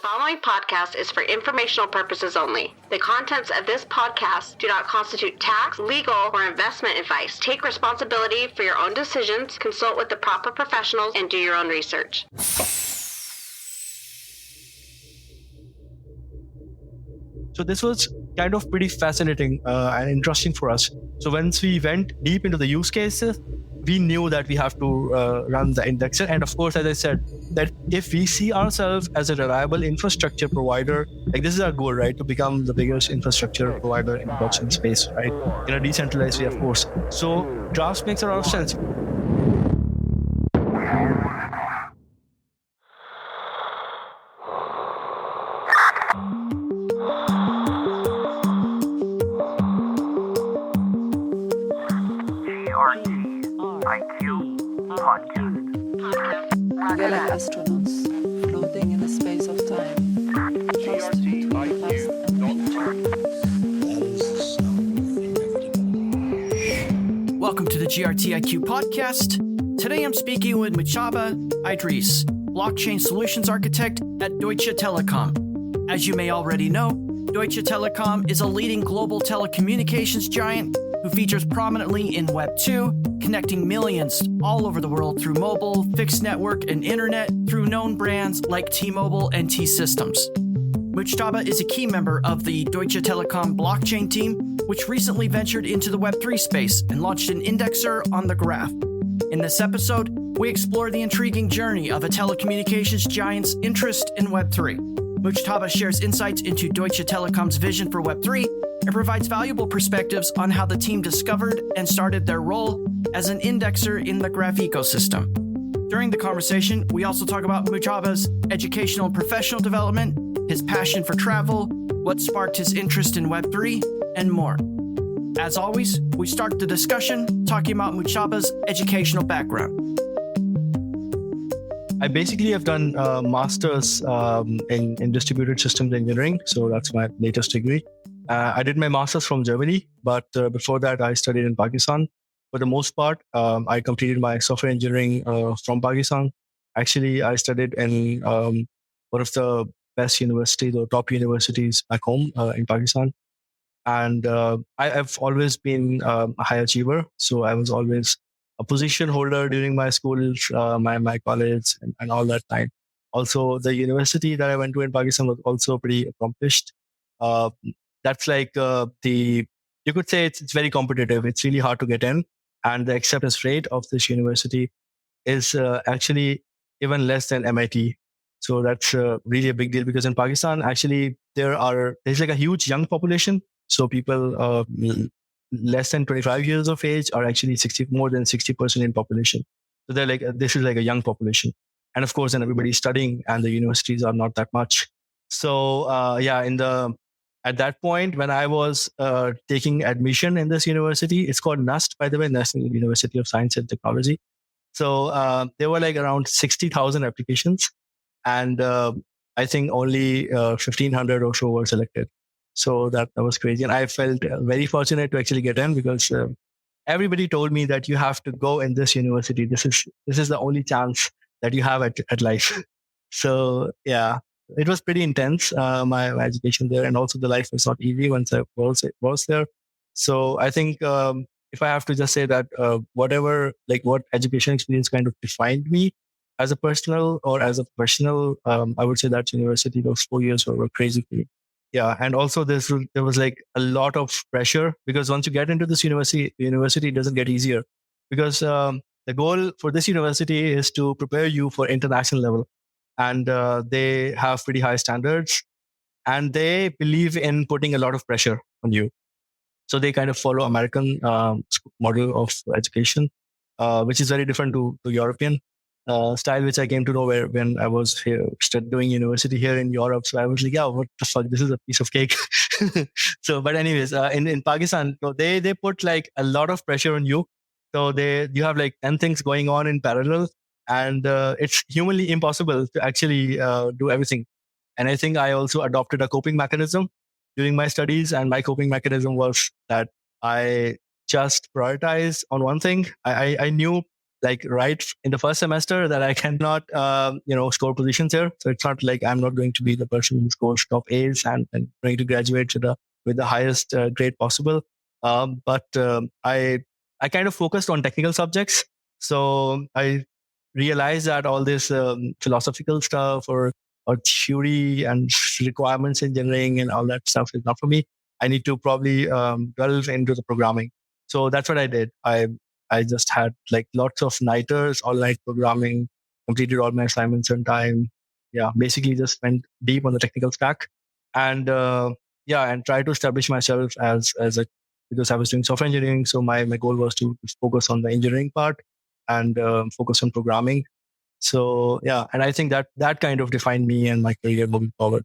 following podcast is for informational purposes only. The contents of this podcast do not constitute tax, legal, or investment advice. Take responsibility for your own decisions, consult with the proper professionals, and do your own research. So this was kind of pretty fascinating and interesting for us. So once we went deep into the use cases, we knew that we have to run the indexer. And of course, as I said, that if we see ourselves as a reliable infrastructure provider, like this is our goal, right? To become the biggest infrastructure provider in the blockchain space, right? In a decentralized way, of course. So drafts makes a lot of sense. We are like astronauts, floating in the space of time, lost between past and future. Welcome to the GRTiQ podcast. Today I'm speaking with Mujtaba Idrees, blockchain solutions architect at Deutsche Telekom. As you may already know, Deutsche Telekom is a leading global telecommunications giant who features prominently in Web 2, connecting millions all over the world through mobile, fixed network, and internet through known brands like T-Mobile and T-Systems. Mujtaba is a key member of the Deutsche Telekom blockchain team, which recently ventured into the Web3 space and launched an indexer on the graph. In this episode, we explore the intriguing journey of a telecommunications giant's interest in Web3. Mujtaba shares insights into Deutsche Telekom's vision for Web3 and provides valuable perspectives on how the team discovered and started their role as an indexer in the graph ecosystem. During the conversation, we also talk about Mujtaba's educational and professional development, his passion for travel, what sparked his interest in Web3, and more. As always, we start the discussion talking about Mujtaba's educational background. I basically have done master's in distributed systems engineering. So that's my latest degree. I did my master's from Germany, but before that, I studied in Pakistan. For the most part, I completed my software engineering from Pakistan. Actually, I studied in one of the best universities or top universities back home in Pakistan. And I've always been a high achiever. So I was always a position holder during my school, my college, and all that time. Also, the university that I went to in Pakistan was also pretty accomplished. That's like you could say it's very competitive. It's really hard to get in. And the acceptance rate of this university is actually even less than MIT. So that's really a big deal because in Pakistan, actually, there's like a huge young population. So people less than 25 years of age are actually more than 60% in population. So they're like, this is like a young population. And of course, then everybody's studying and the universities are not that much. So at that point, when I was taking admission in this university, it's called NUST, by the way, National University of Science and Technology. So there were like around 60,000 applications. And I think only 1,500 or so were selected. So that was crazy. And I felt very fortunate to actually get in because everybody told me that you have to go in this university. This is the only chance that you have at life. So yeah, it was pretty intense, my education there. And also the life was not easy once I was there. So I think if I have to just say that what education experience kind of defined me as a personal or as a professional, I would say that university, those 4 years were crazy for me. Yeah. And also there was like a lot of pressure because once you get into this university doesn't get easier because the goal for this university is to prepare you for international level. And they have pretty high standards and they believe in putting a lot of pressure on you. So they kind of follow American model of education, which is very different to European style, which I came to know when I was here doing university here in Europe. So I was like, yeah, what the fuck? This is a piece of cake. So, but anyways, in Pakistan, so they put like a lot of pressure on you. So you have like 10 things going on in parallel. And it's humanly impossible to actually do everything. And I think I also adopted a coping mechanism during my studies. And my coping mechanism was that I just prioritized on one thing. I knew like right in the first semester that I cannot, score positions here. So it's not like I'm not going to be the person who scores top A's and going to graduate with the highest grade possible. But I kind of focused on technical subjects. So I realized that all this philosophical stuff or theory and requirements engineering and all that stuff is not for me. I need to probably delve into the programming. So that's what I did. I just had like lots of nighters, all night programming, completed all my assignments on time. Yeah, basically just went deep on the technical stack, and and try to establish myself as a because I was doing software engineering. So my goal was to focus on the engineering part and focus on programming. So yeah, and I think that kind of defined me and my career moving forward.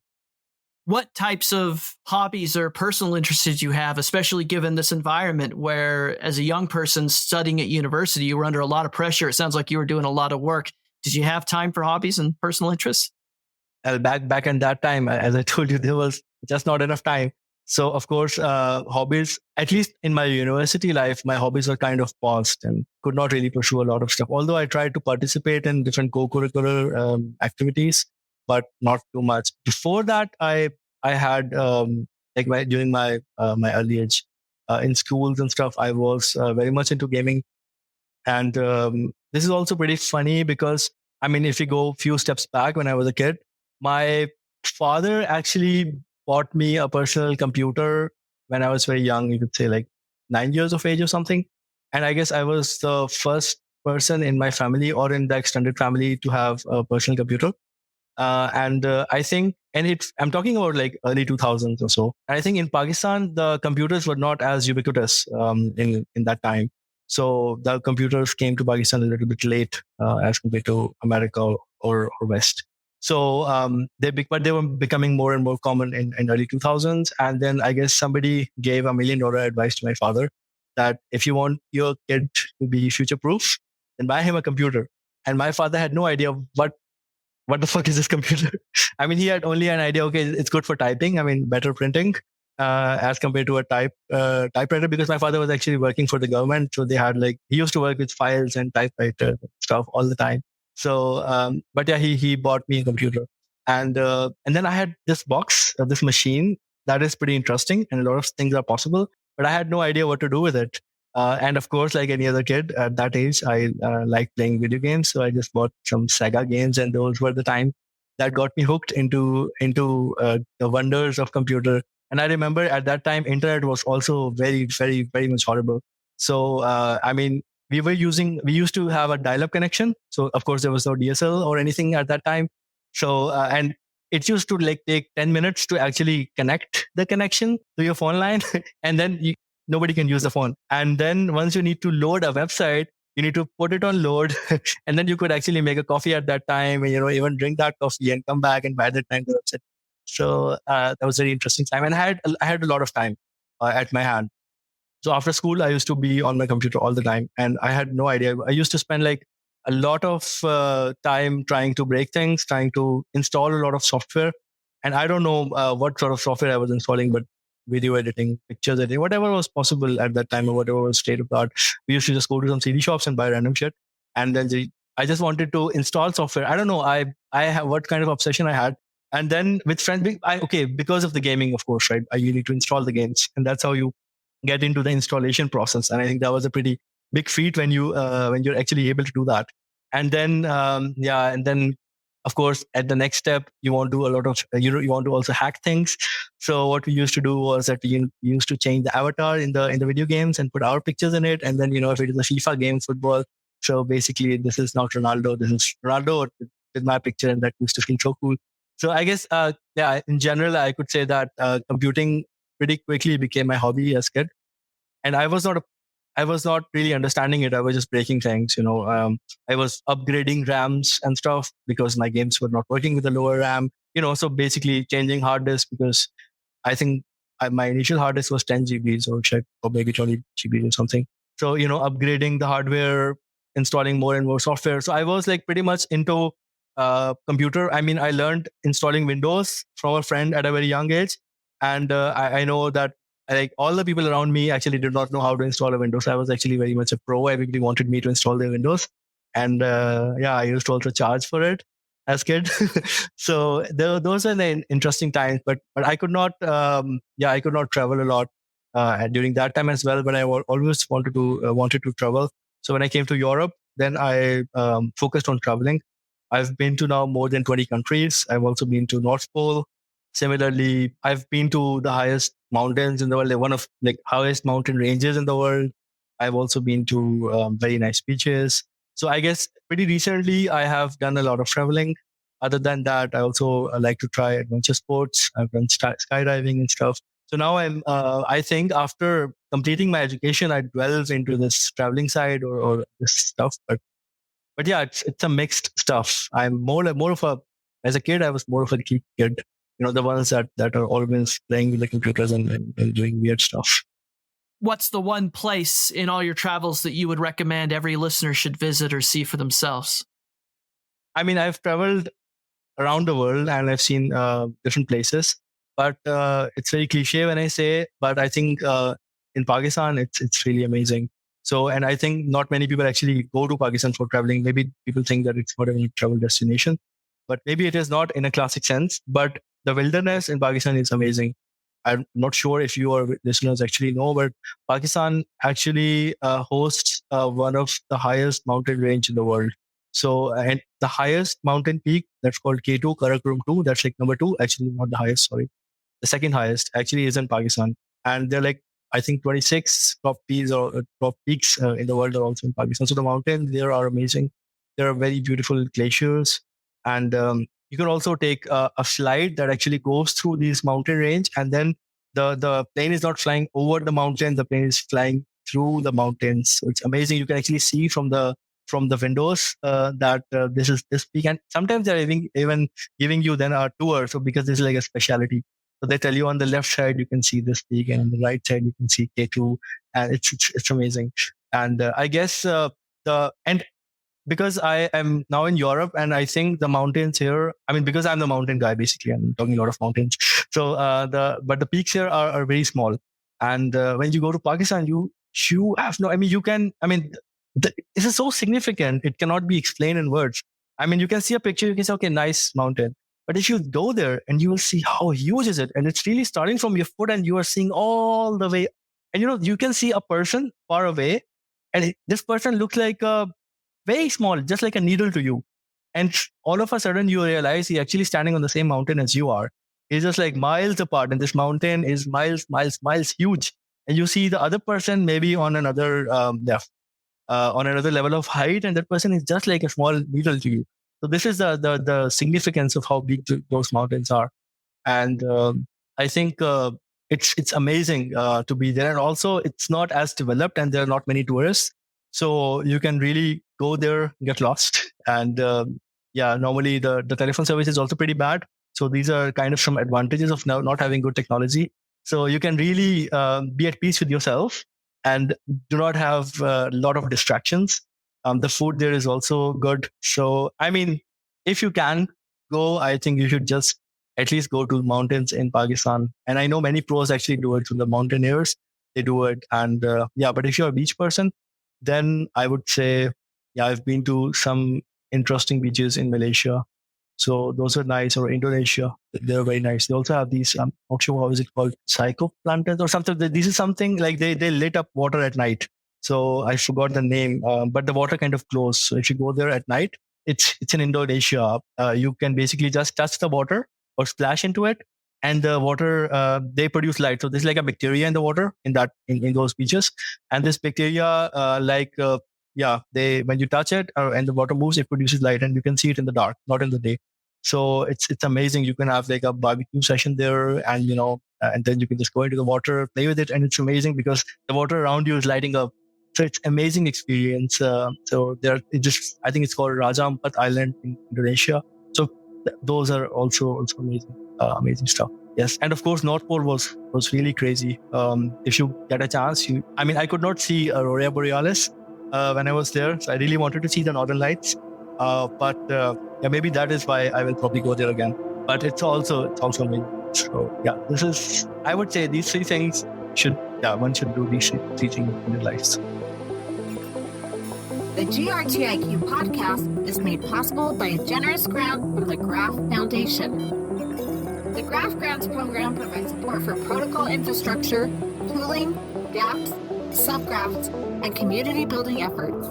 What types of hobbies or personal interests did you have, especially given this environment where, as a young person studying at university, you were under a lot of pressure? It sounds like you were doing a lot of work. Did you have time for hobbies and personal interests? Back in that time, as I told you, there was just not enough time. So of course, hobbies, at least in my university life, my hobbies were kind of paused and could not really pursue a lot of stuff. Although I tried to participate in different co-curricular activities, but not too much. Before that, I had during my early age in schools and stuff, I was very much into gaming. And this is also pretty funny because, I mean, if you go a few steps back when I was a kid, my father actually bought me a personal computer when I was very young. You could say like 9 years of age or something. And I guess I was the first person in my family or in the extended family to have a personal computer. I think, I'm talking about like early 2000s or so. And I think in Pakistan, the computers were not as ubiquitous in that time. So the computers came to Pakistan a little bit late as compared to America or West. So but they were becoming more and more common in early 2000s. And then I guess somebody gave $1 million advice to my father that if you want your kid to be future proof, then buy him a computer. And my father had no idea what the fuck is this computer? I mean, he had only an idea, okay, it's good for typing. I mean, better printing as compared to a typewriter, because my father was actually working for the government. So they had he used to work with files and typewriter stuff all the time. So, but yeah, he bought me a computer. And then I had this box, this machine that is pretty interesting and a lot of things are possible, but I had no idea what to do with it. And of course, like any other kid at that age, I liked playing video games. So I just bought some Sega games, and those were the time that got me hooked into the wonders of computer. And I remember at that time, internet was also very, very, very much horrible. So I mean, we used to have a dial-up connection. So of course, there was no DSL or anything at that time. So and it used to take 10 minutes to actually connect the connection to your phone line, and then nobody can use the phone. And then once you need to load a website, you need to put it on load, and then you could actually make a coffee at that time, and even drink that coffee and come back, and by that time the website. So that was a very interesting time, and I had a lot of time at my hand. So after school, I used to be on my computer all the time, and I had no idea. I used to spend a lot of time trying to break things, trying to install a lot of software, and I don't know what sort of software I was installing, but video editing, pictures editing, whatever was possible at that time or whatever was state of the art. We used to just go to some CD shops and buy random shit. And then I just wanted to install software. I don't know. I have what kind of obsession I had. And then with friends, because of the gaming, of course, right? You need to install the games, and that's how you get into the installation process. And I think that was a pretty big feat when you're actually able to do that. And then and then of course, at the next step, you want to do a lot of, you want to also hack things. So what we used to do was that we used to change the avatar in the video games and put our pictures in it. And then, if it is a FIFA game, football, so basically this is not Ronaldo, this is Ronaldo with my picture, and that used to feel so cool. So I guess, in general, I could say that computing pretty quickly became my hobby as a kid. And I was not really understanding it. I was just breaking things, I was upgrading RAMs and stuff because my games were not working with the lower RAM, so basically changing hard disk, because I think my initial hard disk was 10 GBs or maybe 20 GBs or something. So, upgrading the hardware, installing more and more software. So I was pretty much into computer. I mean, I learned installing Windows from a friend at a very young age. And I know that all the people around me actually did not know how to install a Windows. I was actually very much a pro. Everybody wanted me to install their Windows. And I used to also charge for it as kid. So those were the interesting times. But I could not, I could not travel a lot during that time as well. But I always wanted to travel. So when I came to Europe, then I focused on traveling. I've been to now more than 20 countries. I've also been to North Pole. Similarly, I've been to the highest mountains in the world, like one of like highest mountain ranges in the world. I've also been to very nice beaches. So I guess pretty recently I have done a lot of traveling. Other than that, I also like to try adventure sports. I've done skydiving and stuff. So now I think after completing my education, I delve into this traveling side or this stuff. But yeah, it's a mixed stuff. I'm more of a, as a kid, I was more of a geek kid. The ones that are always playing with the computers and doing weird stuff. What's the one place in all your travels that you would recommend every listener should visit or see for themselves? I mean, I've traveled around the world and I've seen different places, but it's very cliche when I say, but I think in Pakistan, it's really amazing. So, and I think not many people actually go to Pakistan for traveling. Maybe people think that it's not a travel destination, but maybe it is not in a classic sense, but the wilderness in Pakistan is amazing. I'm not sure if your listeners actually know, but Pakistan actually hosts one of the highest mountain range in the world. So, and the highest mountain peak, that's called K2, Karakoram 2, that's like number 2, actually not the highest, sorry. The second highest actually is in Pakistan. And they're like, I think 26 top peaks in the world are also in Pakistan. So the mountains there are amazing. There are very beautiful glaciers. And you can also take a flight that actually goes through this mountain range. And then the plane is not flying over the mountain. The plane is flying through the mountains. So it's amazing. You can actually see from the windows that this is this peak. And sometimes they're even giving you then a tour. So because this is like a specialty. So they tell you on the left side, you can see this peak, and on the right side, you can see K2, and it's amazing. And I guess because I am now in Europe, and I think the mountains here, I mean, because I'm the mountain guy, basically, I'm talking a lot of mountains. So but the peaks here are very small. And when you go to Pakistan, you have no, I mean, this is so significant. It cannot be explained in words. I mean, you can see a picture, you can say, okay, nice mountain. But if you go there and you will see how huge is it, and it's really starting from your foot and you are seeing all the way. And you can see a person far away, and this person looks like very small, just like a needle to you. And all of a sudden you realize he's actually standing on the same mountain as you are. It's just like miles apart, and this mountain is miles huge. And you see the other person maybe on another level of height, and that person is just like a small needle to you. So this is the significance of how big those mountains are. And I think it's amazing to be there. And also it's not as developed, and there are not many tourists. So you can really go there, get lost. And normally the telephone service is also pretty bad. So these are kind of some advantages of now not having good technology. So you can really be at peace with yourself and do not have a lot of distractions. The food there is also good. So, I mean, if you can go, I think you should just at least go to mountains in Pakistan. And I know many pros actually do it. So the mountaineers, they do it. And but if you're a beach person, then I would say, I've been to some interesting beaches in Malaysia. So those are nice. Or Indonesia, they're very nice. They also have these, I'm not sure how is it called, psychoplantains or something. This is something like they lit up water at night. So I forgot the name, but the water kind of glows. So if you go there at night, it's in Indonesia. You can basically just touch the water or splash into it, and the water they produce light. So there's like a bacteria in the water in those beaches, and this bacteria when you touch it and the water moves, it produces light, and you can see it in the dark, not in the day. So it's amazing. You can have like a barbecue session there, and and then you can just go into the water, play with it, and it's amazing because the water around you is lighting up. So it's amazing experience. So I think it's called Raja Ampat Island in Indonesia. So those are also amazing stuff. Yes, and of course North Pole was really crazy. If you get a chance, I could not see Aurora Borealis when I was there, so I really wanted to see the Northern Lights. But maybe that is why I will probably go there again. But it's also amazing. So I would say these three things one should do these three things in their lives. The GRTiQ podcast is made possible by a generous grant from the Graph Foundation. The Graph Grants program provides support for protocol infrastructure, tooling, dApps, subgraphs, and community building efforts.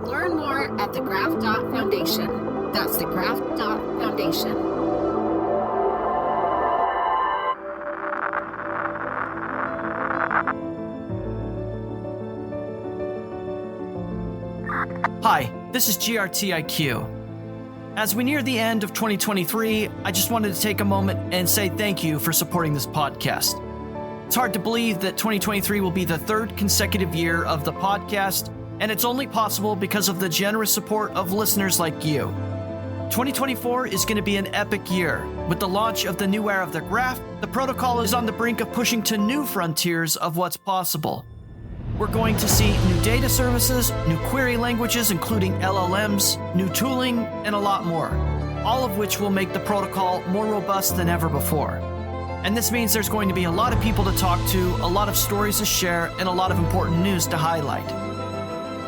Learn more at thegraph.foundation. That's thegraph.foundation. Hi, this is GRTiQ. As we near the end of 2023, I just wanted to take a moment and say thank you for supporting this podcast. It's hard to believe that 2023 will be the third consecutive year of the podcast, and it's only possible because of the generous support of listeners like you. 2024 is going to be an epic year. With the launch of the new era of the graph, the protocol is on the brink of pushing to new frontiers of what's possible. We're going to see new data services, new query languages, including LLMs, new tooling, and a lot more, all of which will make the protocol more robust than ever before. And this means there's going to be a lot of people to talk to, a lot of stories to share, and a lot of important news to highlight.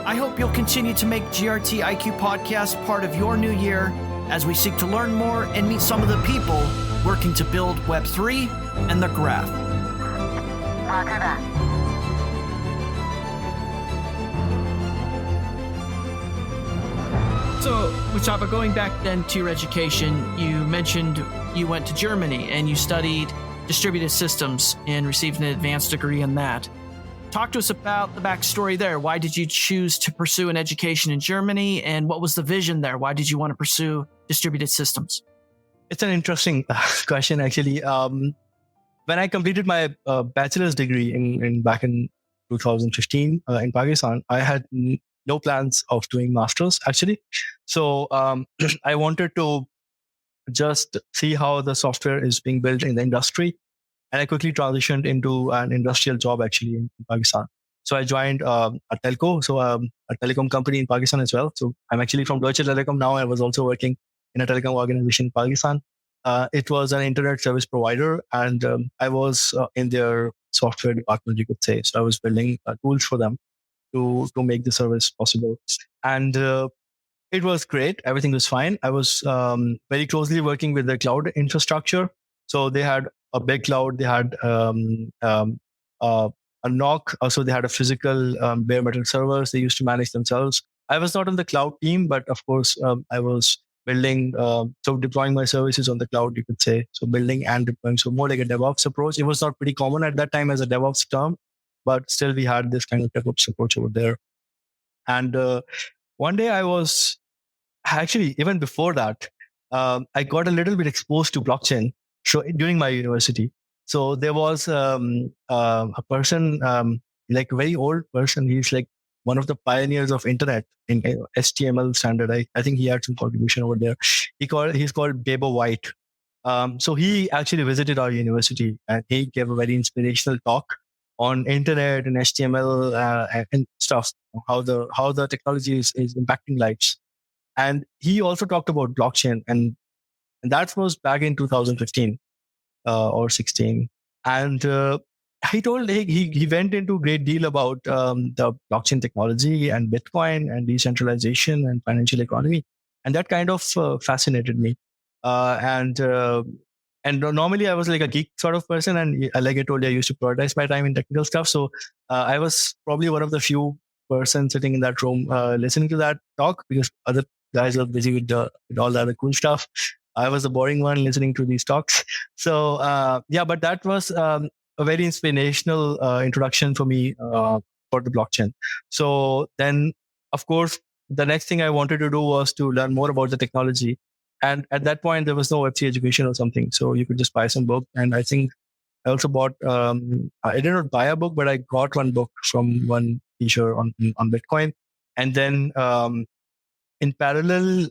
I hope you'll continue to make GRTiQ podcast part of your new year as we seek to learn more and meet some of the people working to build Web3 and the graph. Roger that. So, Mujtaba, going back then to your education, you mentioned you went to Germany and you studied distributed systems and received an advanced degree in that. Talk to us about the backstory there. Why did you choose to pursue an education in Germany, and what was the vision there? Why did you want to pursue distributed systems? It's an interesting question, actually. When I completed my bachelor's degree in back in 2015 in Pakistan, I had no plans of doing masters, actually. So I wanted to just see how the software is being built in the industry. And I quickly transitioned into an industrial job, actually, in Pakistan. So I joined a telco, so a telecom company in Pakistan as well. So I'm actually from Deutsche Telekom now. I was also working in a telecom organization in Pakistan. It was an internet service provider, and I was in their software department, you could say. So I was building tools for them to make the service possible. And it was great. Everything was fine. I was very closely working with the cloud infrastructure. So they had a big cloud. They had a NOC. Also, they had a physical bare metal servers. They used to manage themselves. I was not on the cloud team, but of course, I was building, so deploying my services on the cloud, you could say. So building and deploying. So more like a DevOps approach. It was not pretty common at that time as a DevOps term, but still we had this kind of DevOps approach over there. And one day I was actually, even before that, I got a little bit exposed to blockchain. So during my university, so there was a person, like a very old person. He's like one of the pioneers of internet in HTML standard. I think he had some contribution over there. He's called Bebo White. So he actually visited our university and he gave a very inspirational talk on internet and HTML and stuff, how the technology is impacting lives. And he also talked about blockchain, and that was back in 2015 or 16. And he went into a great deal about the blockchain technology and Bitcoin and decentralization and financial economy, and that kind of fascinated me. And normally I was like a geek sort of person, and like I told you, I used to prioritize my time in technical stuff. So I was probably one of the few persons sitting in that room listening to that talk, because other guys are busy with all the other cool stuff. I was the boring one listening to these talks. So but that was a very inspirational introduction for me for the blockchain. So then, of course, the next thing I wanted to do was to learn more about the technology. And at that point, there was no Web3 education or something. So you could just buy some book. And I think I also bought, I did not buy a book, but I got one book from one teacher on Bitcoin. And then in parallel,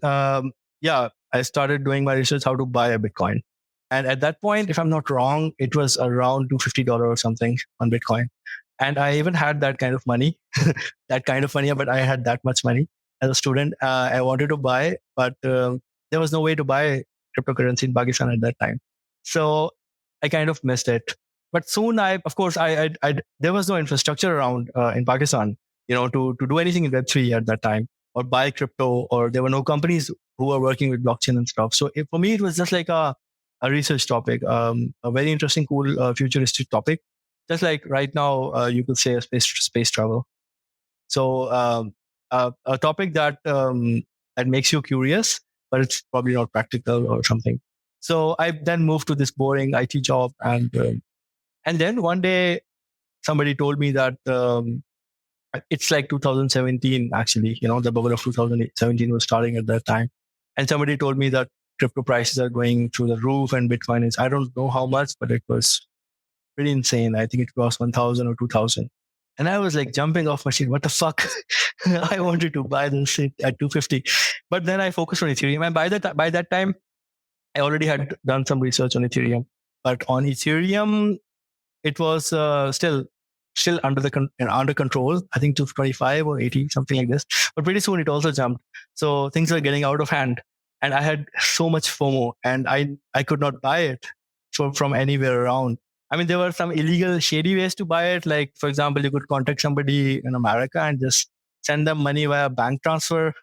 I started doing my research how to buy a Bitcoin. And at that point, if I'm not wrong, it was around $250 or something on Bitcoin. And I even had that kind of money, but I had that much money as a student. I wanted to buy, but there was no way to buy cryptocurrency in Pakistan at that time. So I kind of missed it. But soon there was no infrastructure around in Pakistan. to do anything in Web3 at that time or buy crypto, or there were no companies who were working with blockchain and stuff. So for me, it was just like a research topic, a very interesting, cool, futuristic topic. Just like right now, you could say a space travel. So a topic that makes you curious, but it's probably not practical or something. So I then moved to this boring IT job, and then one day somebody told me that it's like 2017 actually. The bubble of 2017 was starting at that time, and somebody told me that crypto prices are going through the roof, and Bitcoin is, I don't know how much, but it was pretty insane. I think it cost 1,000 or 2,000. And I was like jumping off my seat. What the fuck? I wanted to buy this shit at 250. But then I focused on Ethereum. And by that time, I already had done some research on Ethereum. But on Ethereum, it was still under control. I think 225 or 80, something like this. But pretty soon it also jumped. So things were getting out of hand. And I had so much FOMO, and I could not buy it from anywhere around. I mean, there were some illegal, shady ways to buy it. Like, for example, you could contact somebody in America and just send them money via bank transfer.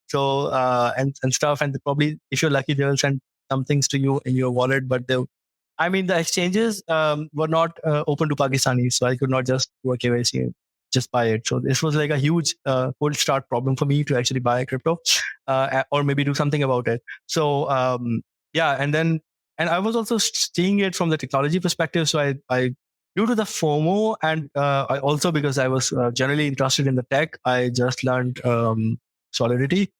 So, and stuff. And probably, if you're lucky, they will send some things to you in your wallet. But the exchanges were not open to Pakistanis. So I could not just do a KYC and just buy it. So this was like a huge cold start problem for me to actually buy crypto or maybe do something about it. So, and I was also seeing it from the technology perspective. So I due to the FOMO, and I also, because I was generally interested in the tech, I just learned Solidity.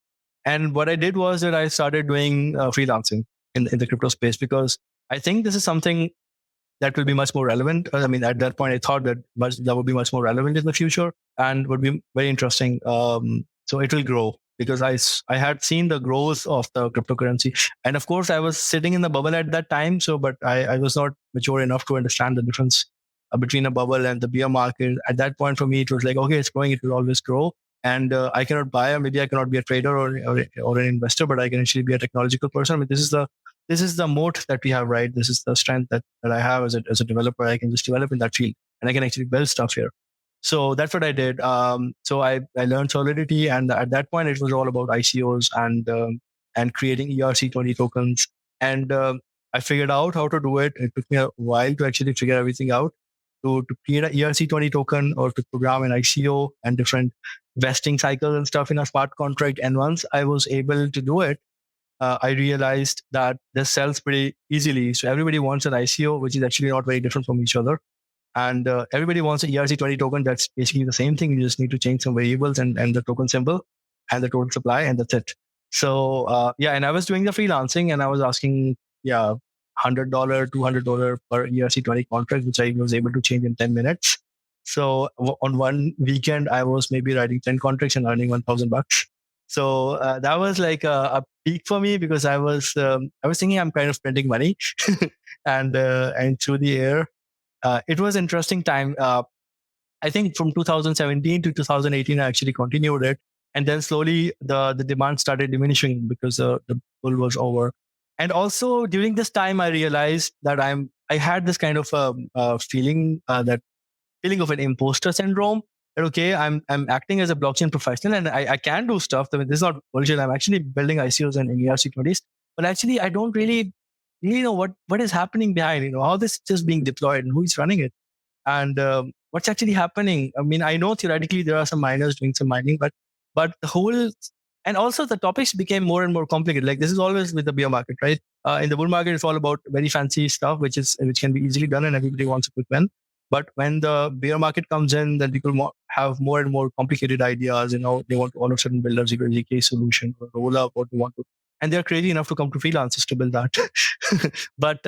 And what I did was that I started doing freelancing in the crypto space, because I think this is something that will be much more relevant. I mean, at that point, I thought that would be much more relevant in the future and would be very interesting. So it will grow, because I had seen the growth of the cryptocurrency. And of course, I was sitting in the bubble at that time. So, but I was not mature enough to understand the difference between a bubble and the bear market. At that point, for me, it was like, okay, it's growing, it will always grow. And I cannot buy, or maybe I cannot be a trader or an investor, but I can actually be a technological person. I mean, this is the moat that we have, right? This is the strength that I have as a developer. I can just develop in that field, and I can actually build stuff here. So that's what I did. So I learned Solidity, and at that point it was all about ICOs and creating ERC20 tokens. And I figured out how to do it. It took me a while to actually figure everything out. To create an ERC20 token, or to program an ICO and different vesting cycles and stuff in a smart contract. And once I was able to do it, I realized that this sells pretty easily. So everybody wants an ICO, which is actually not very different from each other. And everybody wants an ERC20 token. That's basically the same thing. You just need to change some variables and the token symbol and the total supply, and that's it. So and I was doing the freelancing, and I was asking, $100, $200 per ERC20 contract, which I was able to change in 10 minutes. So on one weekend, I was maybe writing 10 contracts and earning $1,000. So that was like a peak for me, because I was thinking I'm kind of spending money, and through the air. It was interesting time. I think from 2017 to 2018, I actually continued it. And then slowly the demand started diminishing, because the bull was over. And also during this time, I realized that I had this kind of feeling of an imposter syndrome. That, okay, I'm acting as a blockchain professional, and I can do stuff. I mean, this is not bullshit. I'm actually building ICOs and ERC20s, but actually I don't really know what is happening behind, how this is just being deployed and who is running it, and what's actually happening. I mean, I know theoretically there are some miners doing some mining, but the whole, and also the topics became more and more complicated. Like, this is always with the bear market, right? In the bull market, it's all about very fancy stuff, which can be easily done, and everybody wants a quick win. But when the bear market comes in, then people have more and more complicated ideas. They want to all of a sudden build a zk solution or roll up, or they want to, and they're crazy enough to come to freelancers to build that. But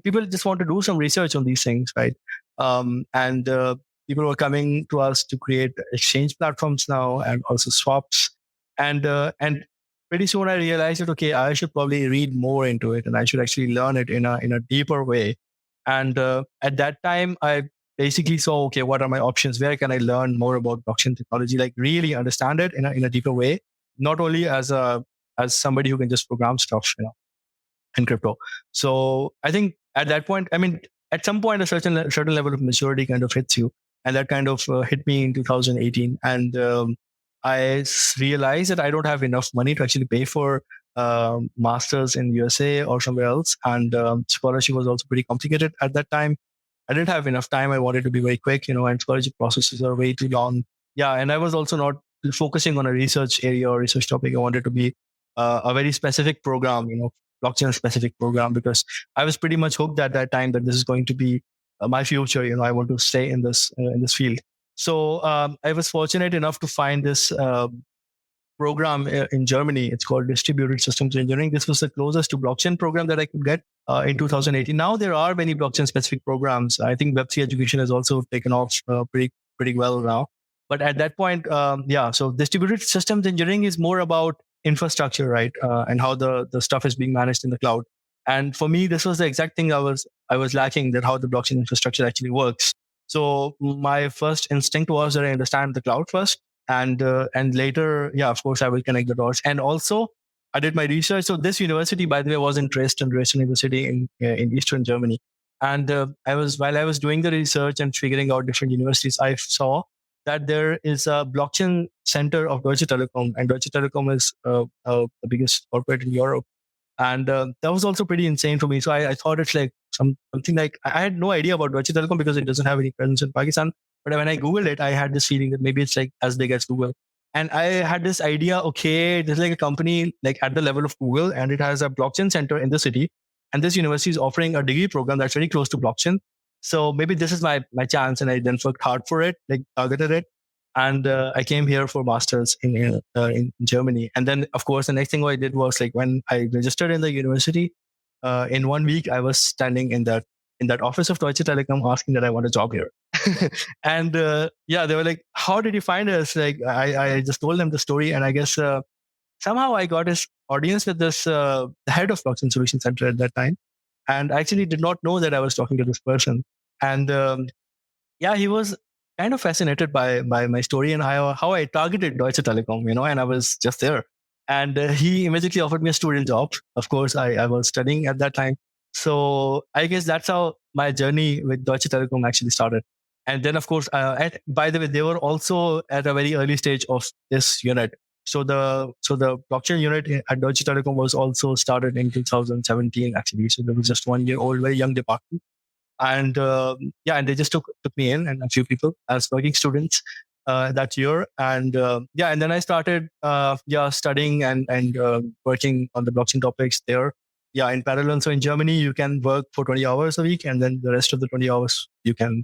people just want to do some research on these things, right? And people were coming to us to create exchange platforms now, and also swaps. And pretty soon I realized that, okay, I should probably read more into it, and I should actually learn it in a deeper way. And at that time, I basically saw, okay, what are my options? Where can I learn more about blockchain technology? Like, really understand it in a deeper way, not only as somebody who can just program stuff, in crypto. So I think at that point, I mean, at some point, a certain level of maturity kind of hits you, and that kind of hit me in 2018. And realized that I don't have enough money to actually pay for masters in USA or somewhere else, and scholarship was also pretty complicated at that time. I didn't have enough time. I wanted to be very quick, and scholarship processes are way too long. Yeah, and I was also not focusing on a research area or research topic. I wanted to be a very specific program, blockchain specific program, because I was pretty much hooked at that time that this is going to be my future. I want to stay in this field. So I was fortunate enough to find this program in Germany. It's called Distributed Systems Engineering. This was the closest to blockchain program that I could get in 2018. Now there are many blockchain specific programs. I think Web3 education has also taken off pretty well now. But at that point, so distributed systems engineering is more about infrastructure, right? And how the stuff is being managed in the cloud. And for me, this was the exact thing I was lacking, that how the blockchain infrastructure actually works. So my first instinct was that I understand the cloud first, and later, of course, I will connect the dots. And also, I did my research. So this university, by the way, was in Dresden University in Eastern Germany. And while I was doing the research and figuring out different universities, I saw that there is a blockchain center of Deutsche Telekom, and Deutsche Telekom is the biggest corporate in Europe. And that was also pretty insane for me. So I thought it's like something like, I had no idea about Deutsche Telekom because it doesn't have any presence in Pakistan. But when I Googled it, I had this feeling that maybe it's like as big as Google. And I had this idea, okay, there's like a company like at the level of Google, and it has a blockchain center in the city. And this university is offering a degree program that's very close to blockchain. So maybe this is my chance. And I then worked hard for it, like targeted it. And I came here for masters in Germany. And then, of course, the next thing I did was, like, when I registered in the university, in 1 week, I was standing in that office of Deutsche Telekom asking that I want a job here. And they were like, "How did you find us?" Like, I just told them the story, and I guess somehow I got this audience with this the head of Blockchain Solution Center at that time, and I actually did not know that I was talking to this person. And he was kind of fascinated by my story and how I targeted Deutsche Telekom, and I was just there. And he immediately offered me a student job. Of course, I was studying at that time. So I guess that's how my journey with Deutsche Telekom actually started. And then, of course, and by the way, they were also at a very early stage of this unit. So the blockchain unit at Deutsche Telekom was also started in 2017, actually. So there was just 1 year old, very young department. And and they just took me in and a few people as working students that year. And and then I started studying and working on the blockchain topics there. Yeah, in parallel. So in Germany, you can work for 20 hours a week, and then the rest of the 20 hours you can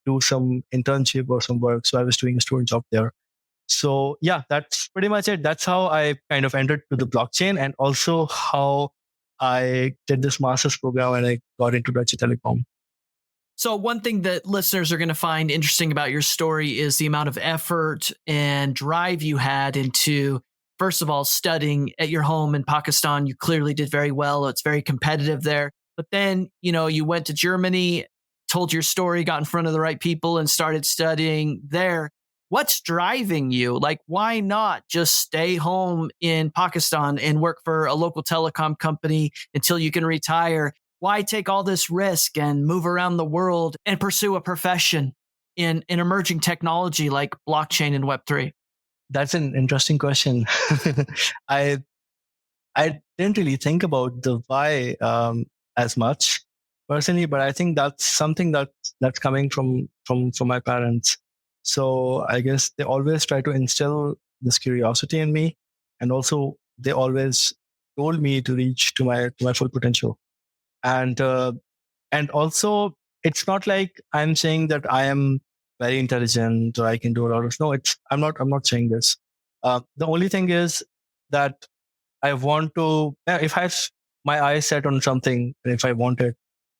do some internship or some work. So I was doing a student job there. So that's pretty much it. That's how I kind of entered to the blockchain, and also how I did this master's program and I got into Deutsche Telekom. So one thing that listeners are going to find interesting about your story is the amount of effort and drive you had into, first of all, studying at your home in Pakistan. You clearly did very well. It's very competitive there. But then, you went to Germany, told your story, got in front of the right people, and started studying there. What's driving you? Like, why not just stay home in Pakistan and work for a local telecom company until you can retire? Why take all this risk and move around the world and pursue a profession in emerging technology like blockchain and Web3? That's an interesting question. I didn't really think about the why as much personally, but I think that's something that's coming from my parents. So I guess they always try to instill this curiosity in me, and also they always told me to reach to my full potential. And also, it's not like I'm saying that I am very intelligent or I can do a lot of. No, I'm not saying this. The only thing is that I want to. If I have my eyes set on something, if I want it,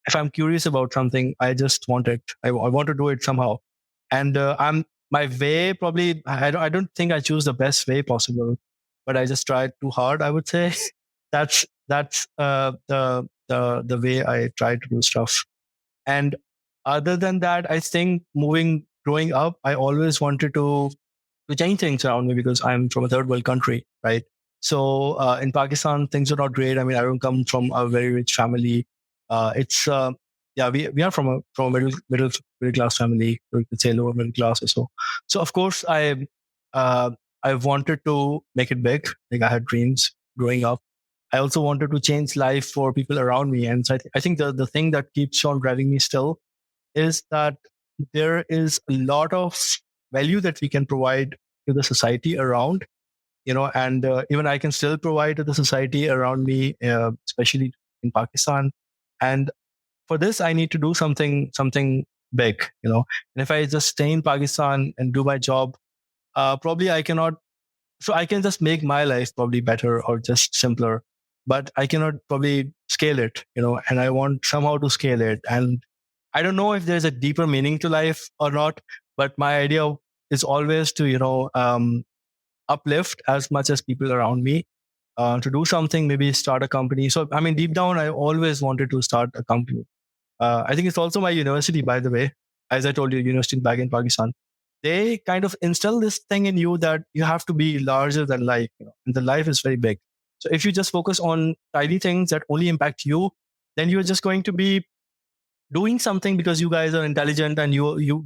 if I'm curious about something, I just want it. I want to do it somehow. And my way probably, I don't think I choose the best way possible, but I just tried too hard, I would say. That's the way I try to do stuff. And other than that, I think growing up, I always wanted to change things around me because I'm from a third world country, right? So in Pakistan, things are not great. I mean, I don't come from a very rich family. It's we are from a middle class family, or you could say lower middle class or so. So of course uh, I wanted to make it big. Like I had dreams growing up. I also wanted to change life for people around me. And so I think the thing that keeps on driving me still is that there is a lot of value that we can provide to the society around, and even I can still provide to the society around me, especially in Pakistan. And for this, I need to do something big, And if I just stay in Pakistan and do my job, probably I cannot. So I can just make my life probably better or just simpler, but I cannot probably scale it, And I want somehow to scale it. And I don't know if there's a deeper meaning to life or not, but my idea is always to, uplift as much as people around me, to do something, maybe start a company. So, I mean, deep down, I always wanted to start a company. I think it's also my university, by the way. As I told you, university back in Pakistan, they kind of instill this thing in you that you have to be larger than life, and the life is very big. So if you just focus on tiny things that only impact you, then you're just going to be doing something because you guys are intelligent and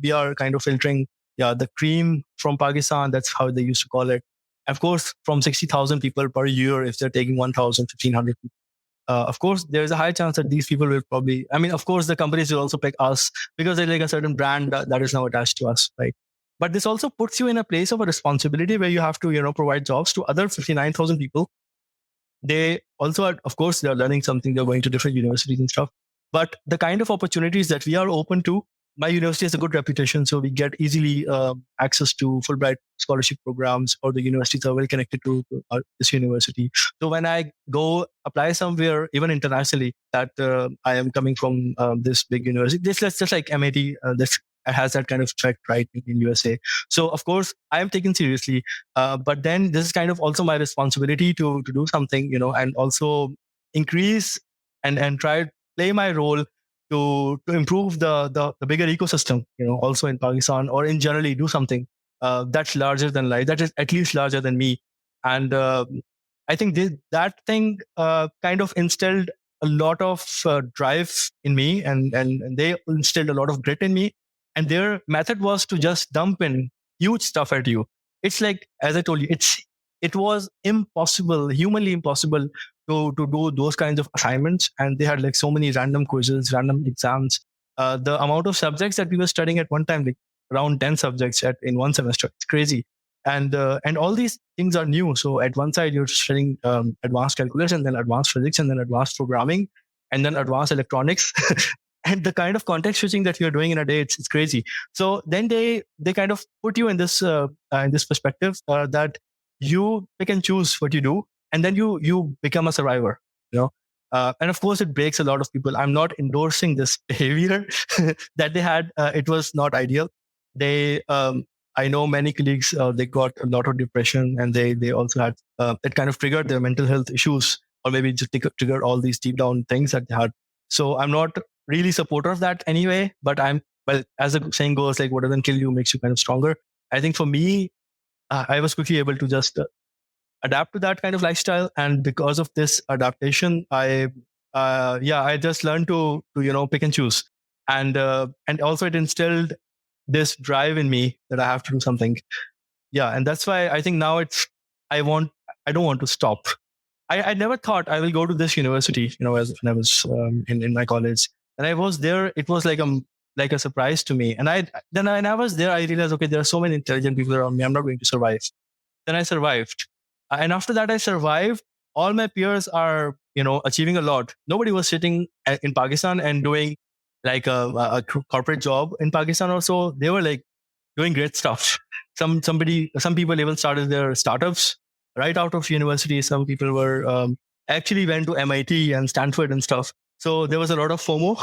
we are kind of filtering, the cream from Pakistan. That's how they used to call it. Of course, from 60,000 people per year, if they're taking 1,000, 1,500 people, of course, there's a high chance that these people will probably, I mean, of course, the companies will also pick us because they like a certain brand that is now attached to us, right? But this also puts you in a place of a responsibility where you have to, provide jobs to other 59,000 people. They also are, of course, they're learning something. They're going to different universities and stuff. But the kind of opportunities that we are open to, my university has a good reputation, so we get easily access to Fulbright scholarship programs, or the universities are well connected to this university. So when I go apply somewhere, even internationally, that I am coming from this big university, this just like MIT, this has that kind of effect, right, in USA. So of course, I am taken seriously, but then this is kind of also my responsibility to do something, and also increase and try to play my role to improve the bigger ecosystem, also in Pakistan, or in generally do something that's larger than life, that is at least larger than me. And I think that thing kind of instilled a lot of drive in me, and they instilled a lot of grit in me. And their method was to just dump in huge stuff at you. It's like, as I told you, it was impossible, humanly impossible to do those kinds of assignments. And they had like so many random quizzes, random exams. The amount of subjects that we were studying at one time, like around 10 subjects in one semester. It's crazy. And all these things are new. So at one side, you're studying advanced calculus, and then advanced physics, and then advanced programming, and then advanced electronics. And the kind of context switching that you're doing in a day, it's crazy. So then they kind of put you in this perspective that you pick and choose what you do, and then you become a survivor, and of course it breaks a lot of people. I'm not endorsing this behavior that they had. It was not ideal. They I know many colleagues, they got a lot of depression, and they also had it kind of triggered their mental health issues, or maybe just triggered all these deep down things that they had. So I'm not really supporter of that anyway, but well, as the saying goes, like, what doesn't kill you makes you kind of stronger. I think for me, I was quickly able to just adapt to that kind of lifestyle. And because of this adaptation, I just learned to pick and choose. And also it instilled this drive in me that I have to do something. Yeah. And that's why I think now I don't want to stop. I never thought I will go to this university, as when I was in my college. And I was there, it was like a surprise to me. And when I was there, I realized, okay, there are so many intelligent people around me. I'm not going to survive. Then I survived. And after that, I survived. All my peers are, achieving a lot. Nobody was sitting in Pakistan and doing like a corporate job in Pakistan or so. They were like doing great stuff. Some people even started their startups right out of university. Some people were actually went to MIT and Stanford and stuff. So there was a lot of FOMO.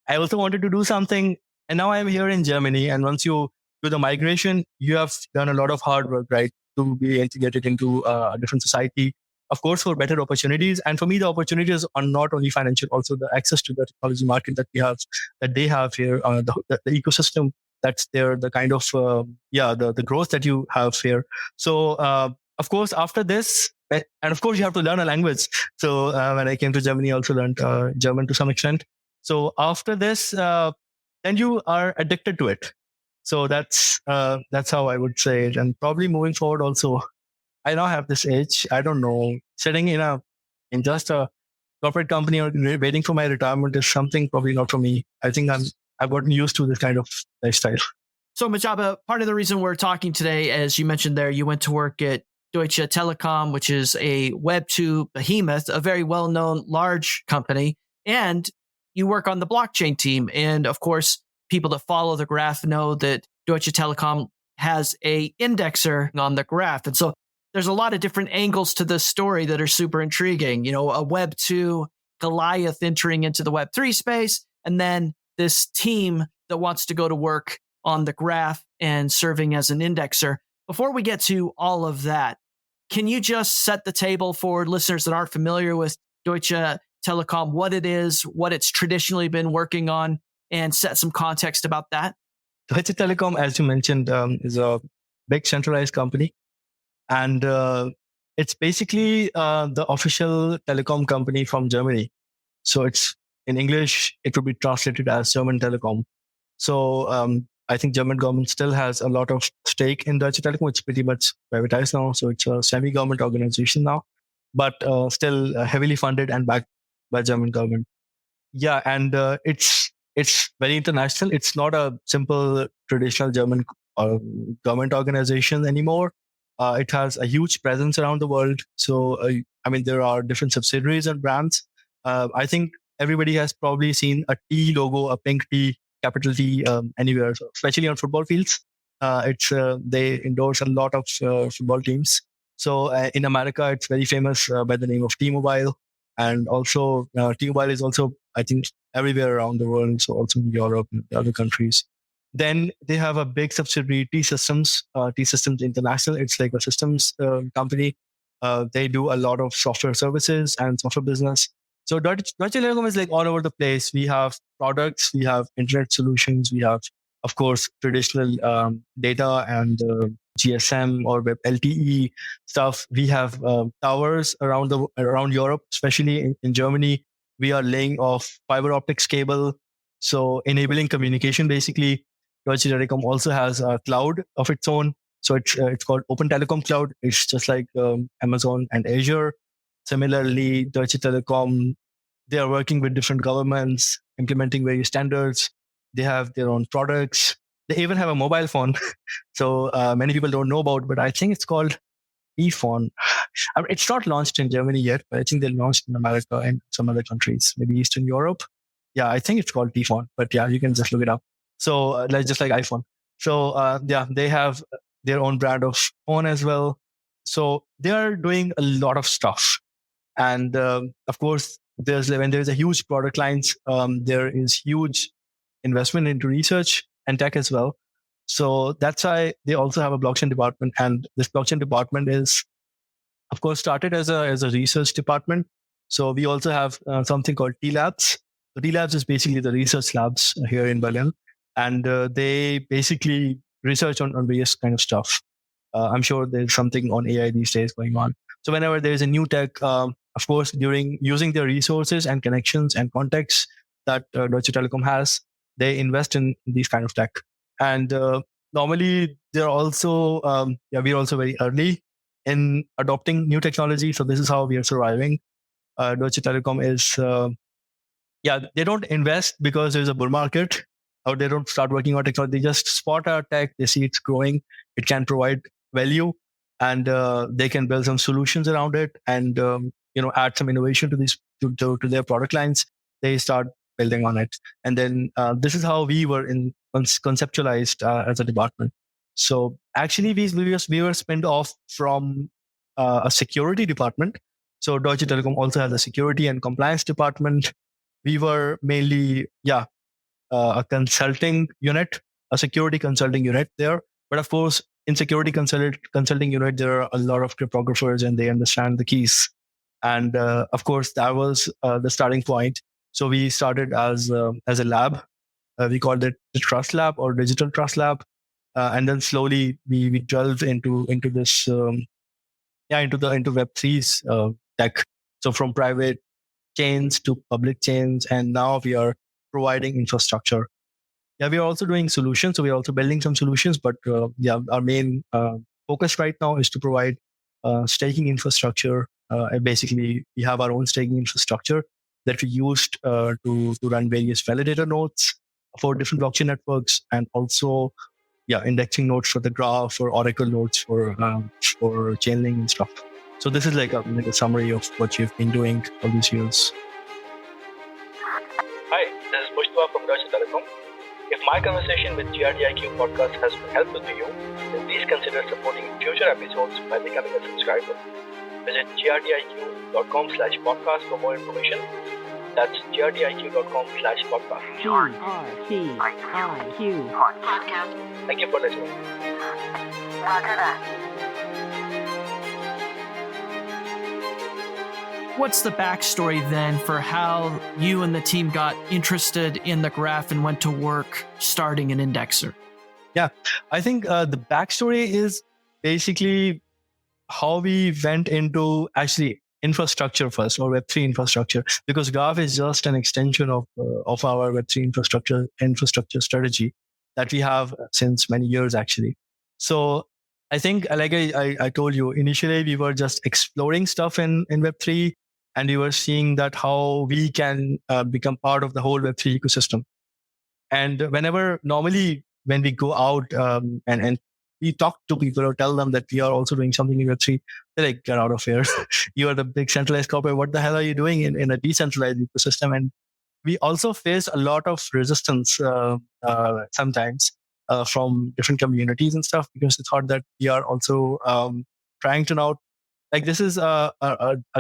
I also wanted to do something. And now I'm here in Germany. And once you do the migration, you have done a lot of hard work, right, to be integrated into a different society. Of course, for better opportunities. And for me, the opportunities are not only financial, also the access to the technology market that they have here, the ecosystem that's there, the kind of, the growth that you have here. So, of course, after this, and of course, you have to learn a language. So when I came to Germany, I also learned German to some extent. So after this, then you are addicted to it. So that's how I would say it. And probably moving forward also, I now have this age. I don't know, sitting in just a corporate company or waiting for my retirement is something probably not for me. I think I've gotten used to this kind of lifestyle. So, Mujtaba, part of the reason we're talking today, as you mentioned there, you went to work at Deutsche Telekom, which is a Web2 behemoth, a very well-known large company, and you work on the blockchain team. And of course, people that follow the graph know that Deutsche Telekom has a indexer on the graph. And so there's a lot of different angles to this story that are super intriguing. You know, a Web2 Goliath entering into the Web3 space, and then this team that wants to go to work on the graph and serving as an indexer. Before we get to all of that, can you just set the table for listeners that aren't familiar with Deutsche Telekom, what it is, what it's traditionally been working on, and set some context about that? Deutsche Telekom, as you mentioned, is a big centralized company. And it's basically the official telecom company from Germany. So it's in English, it would be translated as German Telecom. So I think German government still has a lot of stake in Deutsche Telekom. It's pretty much privatized now. So it's a semi-government organization now, but still heavily funded and backed by German government. Yeah, and it's very international. It's not a simple traditional German government organization anymore. It has a huge presence around the world. So I mean, there are different subsidiaries and brands. I think everybody has probably seen a T logo, a pink T, capital T, anywhere, so especially on football fields. They endorse a lot of football teams. So in America, it's very famous by the name of T-Mobile. And also, T-Mobile is also, I think, everywhere around the world, so also in Europe and other countries. Then they have a big subsidiary, T-Systems, T-Systems International. It's like a systems company. They do a lot of software services and software business. So Deutsche Telekom is like all over the place. We have products, we have internet solutions, we have, of course, traditional data and GSM or web LTE stuff. We have towers around Europe, especially in Germany. We are laying off fiber optics cable, so enabling communication. Basically, Deutsche Telekom also has a cloud of its own. So it's called Open Telecom Cloud. It's just like Amazon and Azure. Similarly, Deutsche Telekom, they are working with different governments, implementing various standards. They have their own products. They even have a mobile phone. So many people don't know about, but I think it's called ePhone. I mean, it's not launched in Germany yet, but I think they launched in America and some other countries, maybe Eastern Europe. Yeah, I think it's called ePhone, but yeah, you can just look it up. So just like iPhone. So yeah, they have their own brand of phone as well. So they are doing a lot of stuff. And of course, when there's a huge product lines, there is huge investment into research and tech as well. So that's why they also have a blockchain department. And this blockchain department is, of course, started as a research department. So we also have something called T Labs. So T Labs is basically the research labs here in Berlin. And they basically research on various kind of stuff. I'm sure there's something on AI these days going on. So whenever there's a new tech, of course, during using their resources and connections and contacts that Deutsche Telekom has, they invest in these kind of tech. And normally, they're also, we're also very early in adopting new technology. So this is how we are surviving. Deutsche Telekom is, they don't invest because there's a bull market, or they don't start working on technology. They just spot our tech. They see it's growing. It can provide value, and they can build some solutions around it, and add some innovation to these to their product lines. They start building on it, and then this is how we were conceptualized as a department. So actually, we were spun off from a security department. So Deutsche Telekom also has a security and compliance department. We were mainly a consulting unit, a security consulting unit there. But of course, in security consulting unit, there are a lot of cryptographers and they understand the keys. And of course, that was the starting point. So we started as a lab. We called it the Trust Lab or Digital Trust Lab. And then slowly we delved into this, into Web3's tech. So from private chains to public chains. And now we are providing infrastructure. Yeah, we are also doing solutions. So we are also building some solutions, but our main focus right now is to provide staking infrastructure. And basically, we have our own staking infrastructure that we used to run various validator nodes for different blockchain networks, and also indexing nodes for the graph, or Oracle nodes for chainlink and stuff. So this is like a summary of what you've been doing all these years. Hi, this is Mujtaba from Deutsche Telekom. If my conversation with GRTiQ podcast has been helpful to you, then please consider supporting future episodes by becoming a subscriber. Visit grtiq.com/podcast for more information. That's grtiq.com/podcast. GRTiQ podcast. Thank you for listening. Roger that. What's the backstory then for how you and the team got interested in the graph and went to work starting an indexer? Yeah, I think the backstory is basically how we went into actually infrastructure first, or Web3 infrastructure, because graph is just an extension of our Web3 infrastructure strategy that we have since many years actually. So I think, like I told you, initially we were just exploring stuff in Web3, and we were seeing that how we can become part of the whole Web3 ecosystem. And normally when we go out and we talk to people or tell them that we are also doing something in Web3, they're like, get out of here. You are the big centralized corporate. What the hell are you doing in a decentralized ecosystem? And we also face a lot of resistance sometimes from different communities and stuff, because they thought that we are also trying to now, like, this is a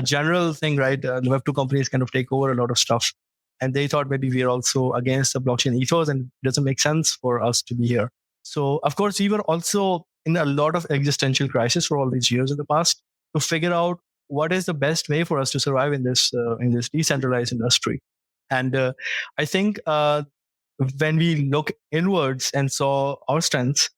general thing, right? The Web2 companies kind of take over a lot of stuff. And they thought maybe we are also against the blockchain ethos and it doesn't make sense for us to be here. So, of course, we were also in a lot of existential crisis for all these years in the past to figure out what is the best way for us to survive in this decentralized industry. And I think when we look inwards and saw our strengths,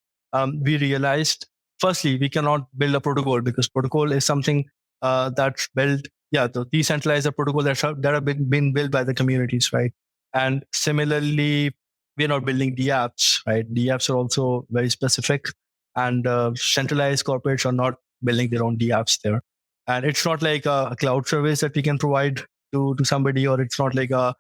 we realized, firstly, we cannot build a protocol, because protocol is something that's built, the decentralized protocol that have been built by the communities, right? And similarly, we're not building DApps, right? DApps are also very specific, and centralized corporates are not building their own DApps there. And it's not like a cloud service that we can provide to somebody, or it's not like a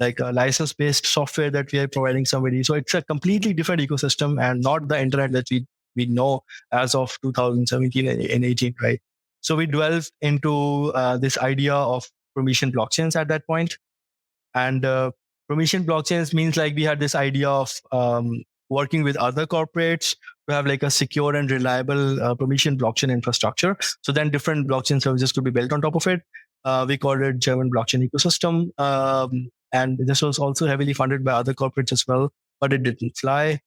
license-based software that we are providing somebody. So it's a completely different ecosystem, and not the internet that we know as of 2017 and 18, right? So we delved into this idea of permission blockchains at that point. And permission blockchains means, like, we had this idea of working with other corporates to have like a secure and reliable permission blockchain infrastructure. So then different blockchain services could be built on top of it. We called it German blockchain ecosystem. And this was also heavily funded by other corporates as well, but it didn't fly.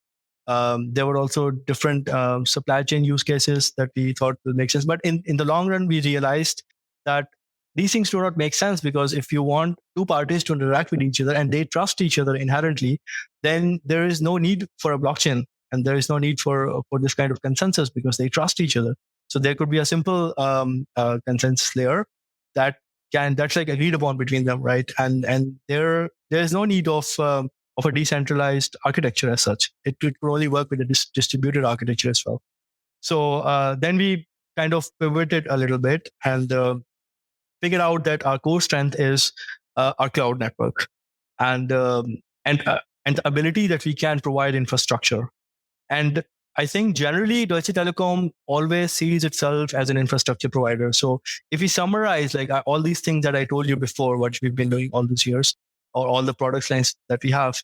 There were also different supply chain use cases that we thought would make sense. But in the long run, we realized that these things do not make sense, because if you want two parties to interact with each other and they trust each other inherently, then there is no need for a blockchain, and there is no need for this kind of consensus, because they trust each other. So there could be a simple consensus layer that's like agreed upon between them, right? And there is no need of a decentralized architecture as such. It could only work with a distributed architecture as well. So then we kind of pivoted a little bit and figured out that our core strength is our cloud network, and the ability that we can provide infrastructure. And I think generally Deutsche Telekom always sees itself as an infrastructure provider. So if we summarize like all these things that I told you before, what we've been doing all these years, or all the product lines that we have,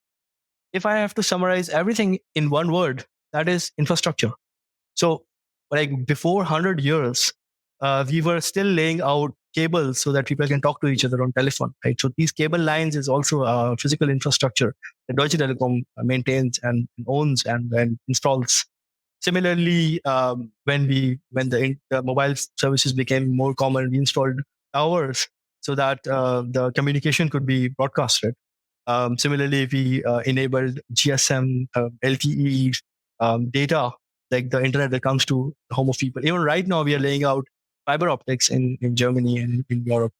if I have to summarize everything in one word, that is infrastructure. So like before 100 years, we were still laying out cables so that people can talk to each other on telephone, right? So these cable lines is also a physical infrastructure that Deutsche Telekom maintains and owns and installs. Similarly, when the mobile services became more common, we installed towers so that the communication could be broadcasted. Similarly, we enabled GSM, LTE data, like the internet that comes to the home of people. Even right now, we are laying out fiber optics in Germany and in Europe,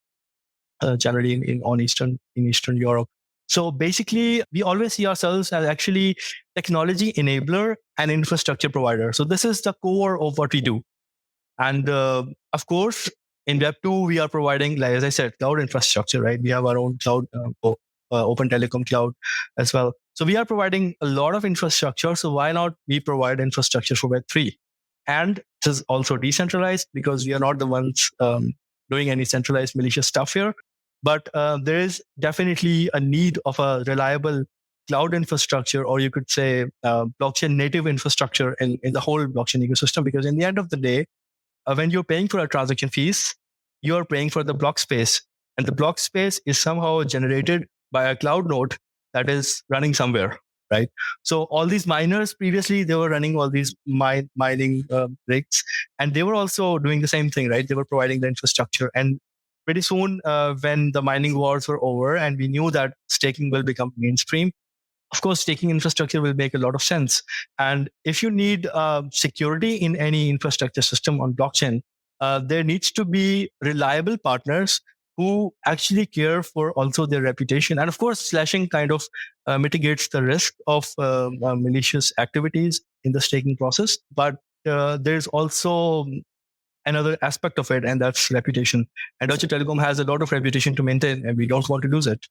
generally in Eastern Europe. So basically, we always see ourselves as actually technology enabler and infrastructure provider. So this is the core of what we do. And of course, in Web 2, we are providing, like as I said, cloud infrastructure, right? We have our own cloud, Open Telecom Cloud as well. So we are providing a lot of infrastructure. So why not we provide infrastructure for Web 3? And it is also decentralized because we are not the ones doing any centralized malicious stuff here. But there is definitely a need of a reliable cloud infrastructure, or you could say blockchain native infrastructure in the whole blockchain ecosystem. Because in the end of the day, when you're paying for a transaction fees, you're paying for the block space. And the block space is somehow generated by a cloud node that is running somewhere, right? So all these miners previously, they were running all these mining rigs, and they were also doing the same thing, right? They were providing the infrastructure. And pretty soon, when the mining wars were over and we knew that staking will become mainstream, of course, staking infrastructure will make a lot of sense. And if you need security in any infrastructure system on blockchain, there needs to be reliable partners who actually care for also their reputation. And of course, slashing kind of mitigates the risk of malicious activities in the staking process. But there's also another aspect of it, and that's reputation. And Deutsche Telekom has a lot of reputation to maintain, and we don't want to lose it.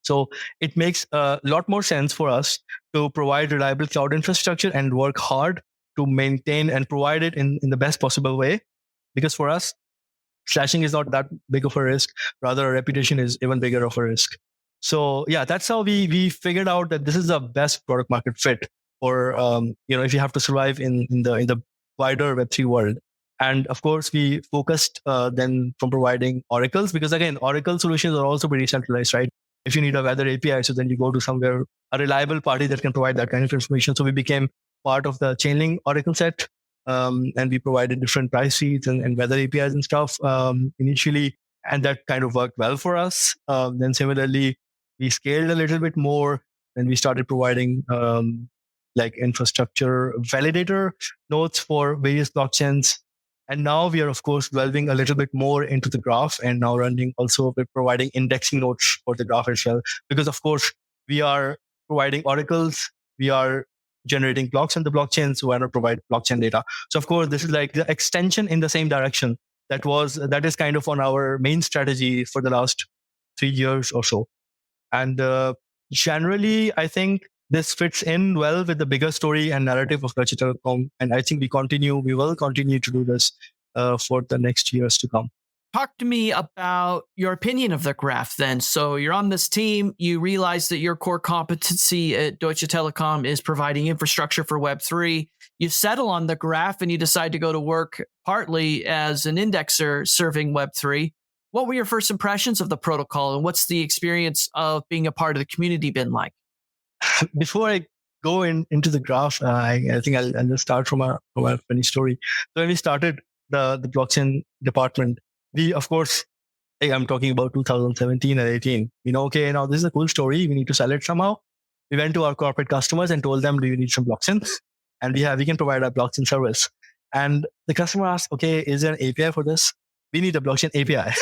So it makes a lot more sense for us to provide reliable cloud infrastructure and work hard to maintain and provide it in the best possible way. Because for us, slashing is not that big of a risk. Rather, our reputation is even bigger of a risk. So yeah, that's how we figured out that this is the best product market fit for if you have to survive in the wider Web3 world. And of course, we focused then from providing oracles, because again, Oracle solutions are also pretty centralized, right? If you need a weather API, so then you go to somewhere, a reliable party that can provide that kind of information. So we became part of the Chainlink Oracle set, and we provided different price feeds and weather APIs and stuff initially, and that kind of worked well for us. Then similarly, we scaled a little bit more, and we started providing like infrastructure validator nodes for various blockchains. And now we are, of course, delving a little bit more into the graph, and now running also with providing indexing nodes for the graph as well. Because, of course, we are providing oracles, we are generating blocks on the blockchain, so why not provide blockchain data? So, of course, this is like the extension in the same direction that is kind of on our main strategy for the last 3 years or so. And generally, I think this fits in well with the bigger story and narrative of Deutsche Telekom. And I think we will continue to do this for the next years to come. Talk to me about your opinion of the graph then. So you're on this team, you realize that your core competency at Deutsche Telekom is providing infrastructure for Web3. You settle on the graph and you decide to go to work partly as an indexer serving Web3. What were your first impressions of the protocol, and what's the experience of being a part of the community been like? Before I go into the graph, I think I'll just start from a funny story. So when we started the blockchain department, we, of course, I'm talking about 2017 or 18. Okay, now this is a cool story. We need to sell it somehow. We went to our corporate customers and told them, do you need some blockchain? And we can provide a blockchain service. And the customer asked, okay, is there an API for this? We need a blockchain API.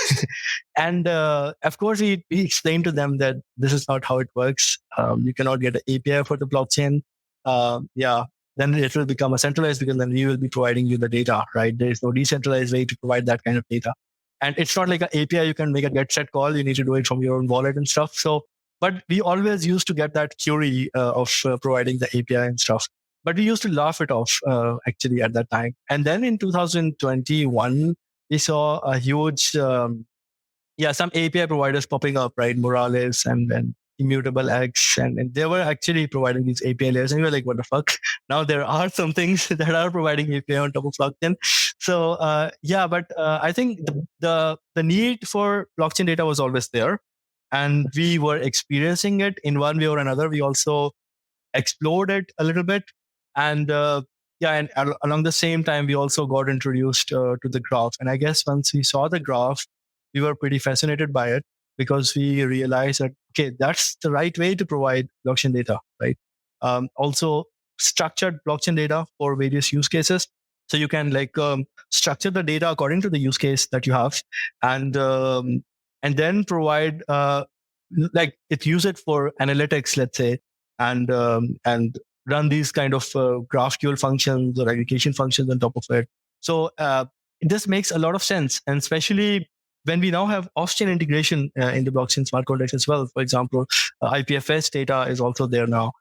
And of course, we explained to them that this is not how it works. You cannot get an API for the blockchain. Then it will become a centralized, because then we will be providing you the data, right? There is no decentralized way to provide that kind of data. And it's not like an API, you can make a get set call. You need to do it from your own wallet and stuff. So, but we always used to get that query of providing the API and stuff. But we used to laugh it off actually at that time. And then in 2021, we saw a huge, some API providers popping up, right? Morales and Immutable X, and they were actually providing these API layers. And we were like, what the fuck? Now there are some things that are providing API on top of blockchain. So but I think the need for blockchain data was always there, and we were experiencing it in one way or another. We also explored it a little bit, and along the same time, we also got introduced to the graph. And I guess once we saw the graph, we were pretty fascinated by it, because we realized that, okay, that's the right way to provide blockchain data, right? Also, structured blockchain data for various use cases. So you can structure the data according to the use case that you have, and then provide like it use it for analytics, let's say, and run these kind of GraphQL functions or aggregation functions on top of it. So this makes a lot of sense, and especially when we now have off-chain integration in the blockchain smart contracts as well. For example, IPFS data is also there now.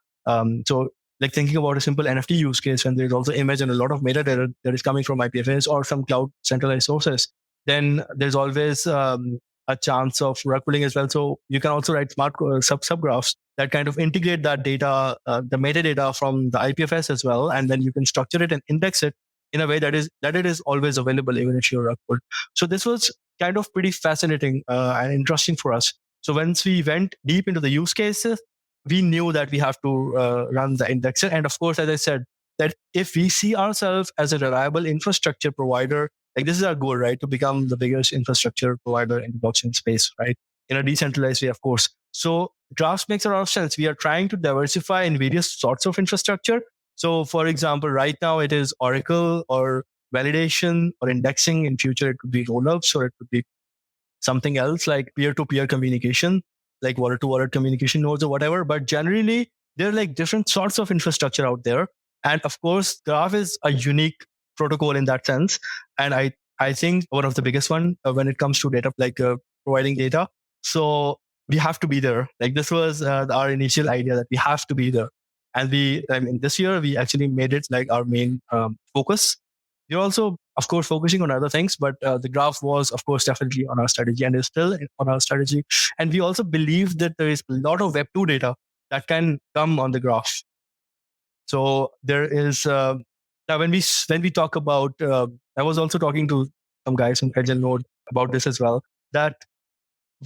So like thinking about a simple NFT use case, when there's also image and a lot of metadata that is coming from IPFS or some cloud centralized sources, then there's always a chance of rug pulling as well. So you can also write smart subgraphs that kind of integrate that data, the metadata from the IPFS as well, and then you can structure it and index it in a way that it is always available even if you're rug pulled. So this was kind of pretty fascinating and interesting for us. So once we went deep into the use cases, we knew that we have to run the indexer. And of course, as I said, that if we see ourselves as a reliable infrastructure provider, like this is our goal, right? To become the biggest infrastructure provider in the blockchain space, right? In a decentralized way, of course. So Graphs makes a lot of sense. We are trying to diversify in various sorts of infrastructure. So for example, right now it is Oracle or validation or indexing. In future, it could be rollups or it could be something else like peer-to-peer communication, like wallet-to-wallet communication nodes or whatever. But generally, there are like different sorts of infrastructure out there. And of course, Graph is a unique protocol in that sense. And I think one of the biggest one when it comes to data, like providing data. So we have to be there. Like this was our initial idea that we have to be there. And this year, we actually made it like our main focus. We're also, of course, focusing on other things, but the Graph was, of course, definitely on our strategy and is still on our strategy. And we also believe that there is a lot of Web2 data that can come on the Graph. So there is, now when we talk about, I was also talking to some guys from Edge and Node about this as well, that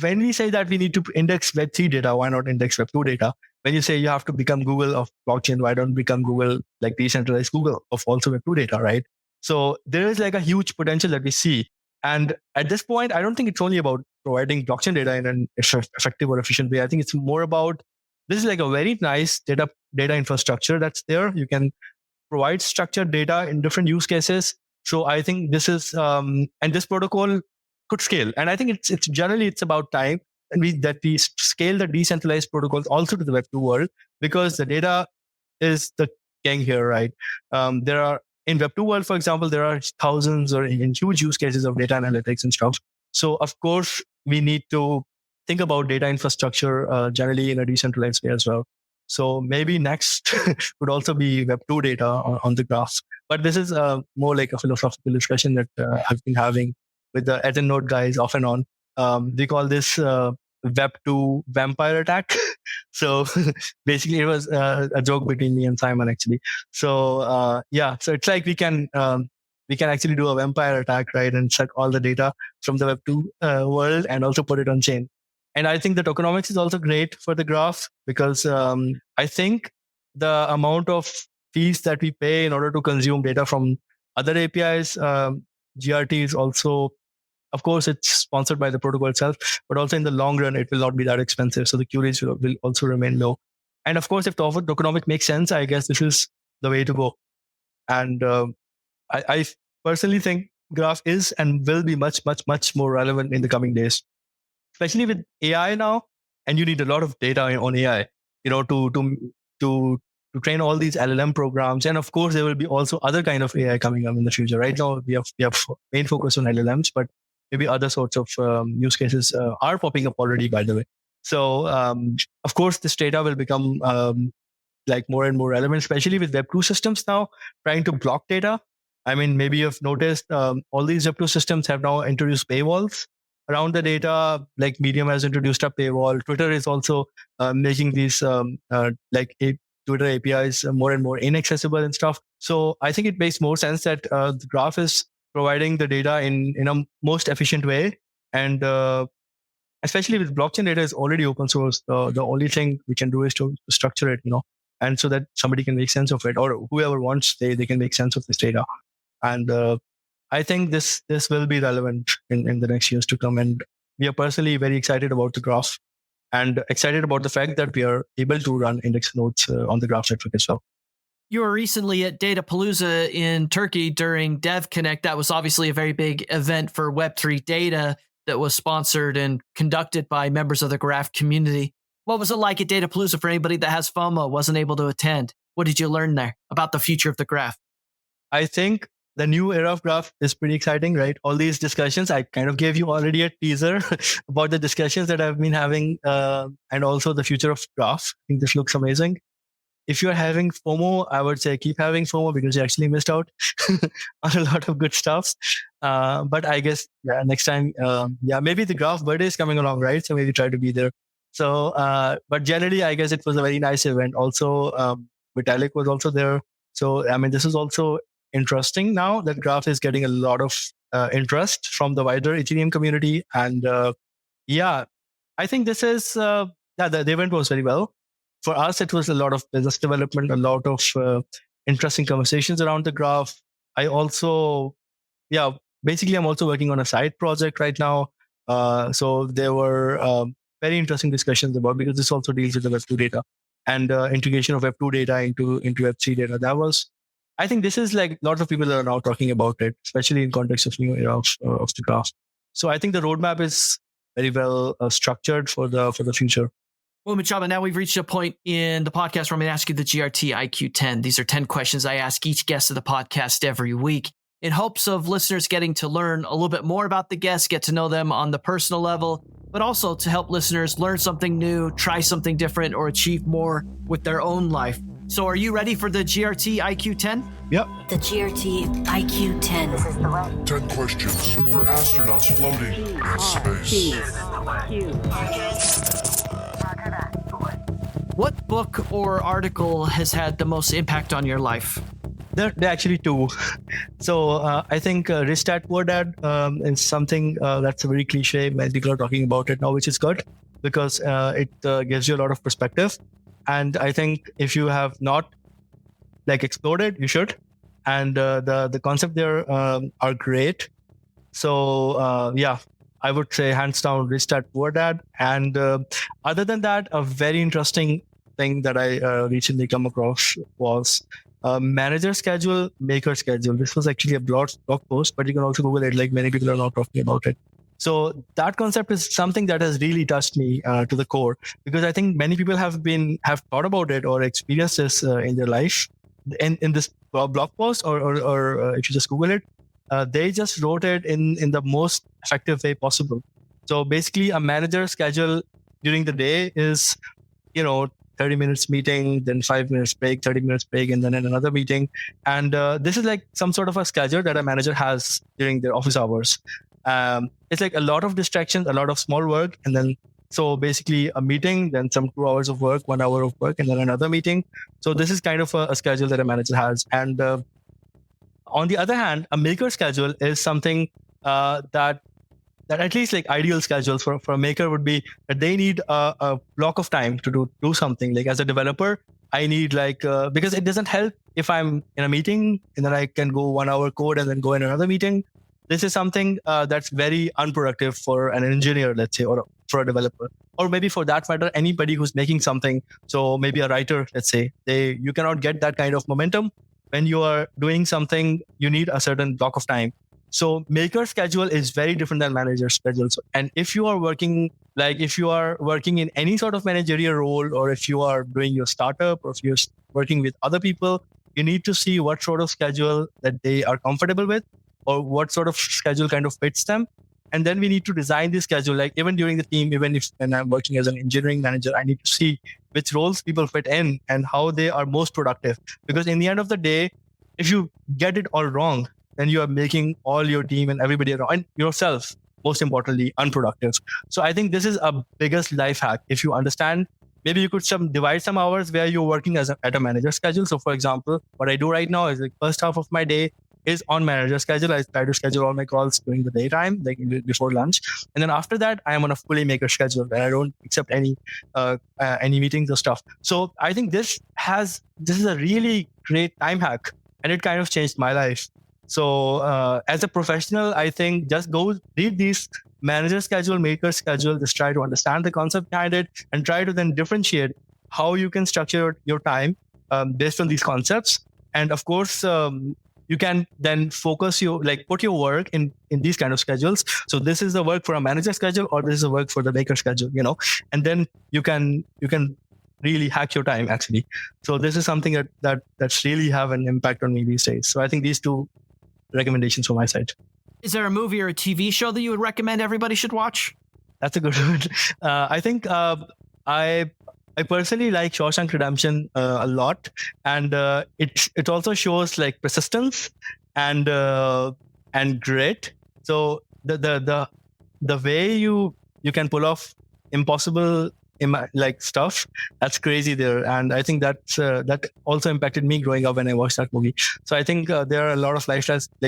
when we say that we need to index Web3 data, why not index Web2 data? When you say you have to become Google of blockchain, why don't become Google, like decentralized Google of also Web2 data, right? So there is like a huge potential that we see. And at this point, I don't think it's only about providing blockchain data in an effective or efficient way. I think it's more about, this is like a very nice data infrastructure that's there. You can provide structured data in different use cases. So I think this is, and this protocol could scale. And I think it's generally, it's about time that we scale the decentralized protocols also to the Web2 world, because the data is the king here, right? There are, in Web2 world, for example, there are thousands or in huge use cases of data analytics and stuff. So of course, we need to think about data infrastructure generally in a decentralized way as well. So maybe next would also be Web2 data on the Graphs. But this is more like a philosophical discussion that I've been having with the Edge and Node guys off and on. They call this Web2 vampire attack. So basically it was a joke between me and Simon actually. So so it's like we can actually do a vampire attack, right? And suck all the data from the Web2 world and also put it on chain. And I think the tokenomics is also great for the Graph, because I think the amount of fees that we pay in order to consume data from other APIs, GRT is also, of course, it's sponsored by the protocol itself, but also in the long run, it will not be that expensive. So the Q rates will also remain low. And of course, if the tokenomic makes sense, I guess this is the way to go. And I personally think Graph is and will be much, much, much more relevant in the coming days, especially with AI now. And you need a lot of data on AI, to train all these LLM programs. And of course, there will be also other kind of AI coming up in the future. Right now, we have main focus on LLMs, but maybe other sorts of use cases are popping up already, by the way. So, of course, this data will become like more and more relevant, especially with Web2 systems now trying to block data. I mean, maybe you've noticed all these Web2 systems have now introduced paywalls around the data. Like Medium has introduced a paywall. Twitter is also making these Twitter APIs more and more inaccessible and stuff. So I think it makes more sense that the Graph is providing the data in a most efficient way. And especially with blockchain data is already open source. The only thing we can do is to structure it, and so that somebody can make sense of it, or whoever wants, they can make sense of this data. And I think this will be relevant in the next years to come. And we are personally very excited about the Graph and excited about the fact that we are able to run index nodes on the Graph network as well. You were recently at Datapalooza in Turkey during DevConnect. That was obviously a very big event for Web3 data. that was sponsored and conducted by members of the graph community. What was it like at Datapalooza for anybody that has FOMO, wasn't able to attend? What did you learn there about the future of the graph? I think the new era of graph is pretty exciting, right? All these discussions, I kind of gave you already a teaser about the discussions that I've been having and also the future of graph. I think this looks amazing. If you're having FOMO, I would say keep having FOMO because you actually missed out on a lot of good stuff. But I guess, next time, maybe the graph birthday is coming along, right? So maybe try to be there. So, but generally, I guess it was a very nice event. Also, Vitalik was also there. So, I mean, this is also interesting now that graph is getting a lot of interest from the wider Ethereum community. And I think this is, the event was very well. For us, it was a lot of business development, a lot of interesting conversations around the graph. I also, basically, I'm also working on a side project right now. So there were very interesting discussions about, because this also deals with the Web2 data and integration of Web2 data into Web3 data. I think this is like lots of people are now talking about it, especially in context of new era of the graph. So I think the roadmap is very well structured for the future. Well, Mujtaba, now we've reached a point in the podcast where I'm going to ask you the GRTiQ 10. These are 10 questions I ask each guest of the podcast every week in hopes of listeners getting to learn a little bit more about the guests, get to know them on the personal level, but also to help listeners learn something new, try something different, or achieve more with their own life. So are you ready for the GRTiQ 10? Yep. The GRTiQ 10. This is the way. 10 questions for astronauts floating in space. What book or article has had the most impact on your life? There are actually two. So I think Rich Dad Poor Dad is something that's a very cliche. Many people are talking about it now, which is good because it gives you a lot of perspective. And I think if you have not explored it, you should. And the concept there are great. So I would say hands down Rich Dad Poor Dad. And other than that, a very interesting thing that I recently come across was manager schedule, maker schedule. This was actually a blog post, but you can also Google it. Like many people are now talking about it. So that concept is something that has really touched me to the core, because I think many people have thought about it or experienced this in their life. In this blog post or if you just Google it, they just wrote it in the most effective way possible. So basically, a manager schedule during the day is, 30 minutes meeting, then 5 minutes break, 30 minutes break, and then another meeting. And this is like some sort of a schedule that a manager has during their office hours. It's like a lot of distractions, a lot of small work, and then so basically a meeting, then some 2 hours of work, 1 hour of work, and then another meeting. So this is kind of a schedule that a manager has. And on the other hand, a maker schedule is something that at least like ideal schedules for a maker would be that they need a block of time to do something. Like as a developer, I need because it doesn't help if I'm in a meeting and then I can go 1 hour code and then go in another meeting. This is something that's very unproductive for an engineer, let's say, or for a developer, or maybe for that matter, anybody who's making something. So maybe a writer, let's say, you cannot get that kind of momentum. When you are doing something, you need a certain block of time. So maker schedule is very different than manager schedule. And if you are working in any sort of managerial role, or if you are doing your startup, or if you're working with other people, you need to see what sort of schedule that they are comfortable with, or what sort of schedule kind of fits them. And then we need to design the schedule, like even during the team, even if when I'm working as an engineering manager, I need to see which roles people fit in and how they are most productive. Because in the end of the day, if you get it all wrong, then you are making all your team and everybody around and yourself, most importantly, unproductive. So I think this is a biggest life hack. If you understand, maybe you could divide some hours where you're working at a manager schedule. So for example, what I do right now is like first half of my day is on manager schedule. I try to schedule all my calls during the daytime, like before lunch. And then after that, I am on a fully maker schedule and I don't accept any meetings or stuff. So I think this is a really great time hack, and it kind of changed my life. So as a professional, I think just go read these manager schedule, maker schedule, just try to understand the concept behind it and try to then differentiate how you can structure your time based on these concepts. And of course, you can then put your work in these kind of schedules. So this is the work for a manager schedule, or this is the work for the maker schedule, and then you can really hack your time actually. So this is something that's really have an impact on me these days. So I think these two recommendations from my side. Is there a movie or a TV show that you would recommend everybody should watch? That's a good one. I think I personally like Shawshank Redemption a lot, and it also shows like persistence and grit. So the way you can pull off impossible like stuff, that's crazy there. And I think that also impacted me growing up when I watched that movie. So I think there are a lot of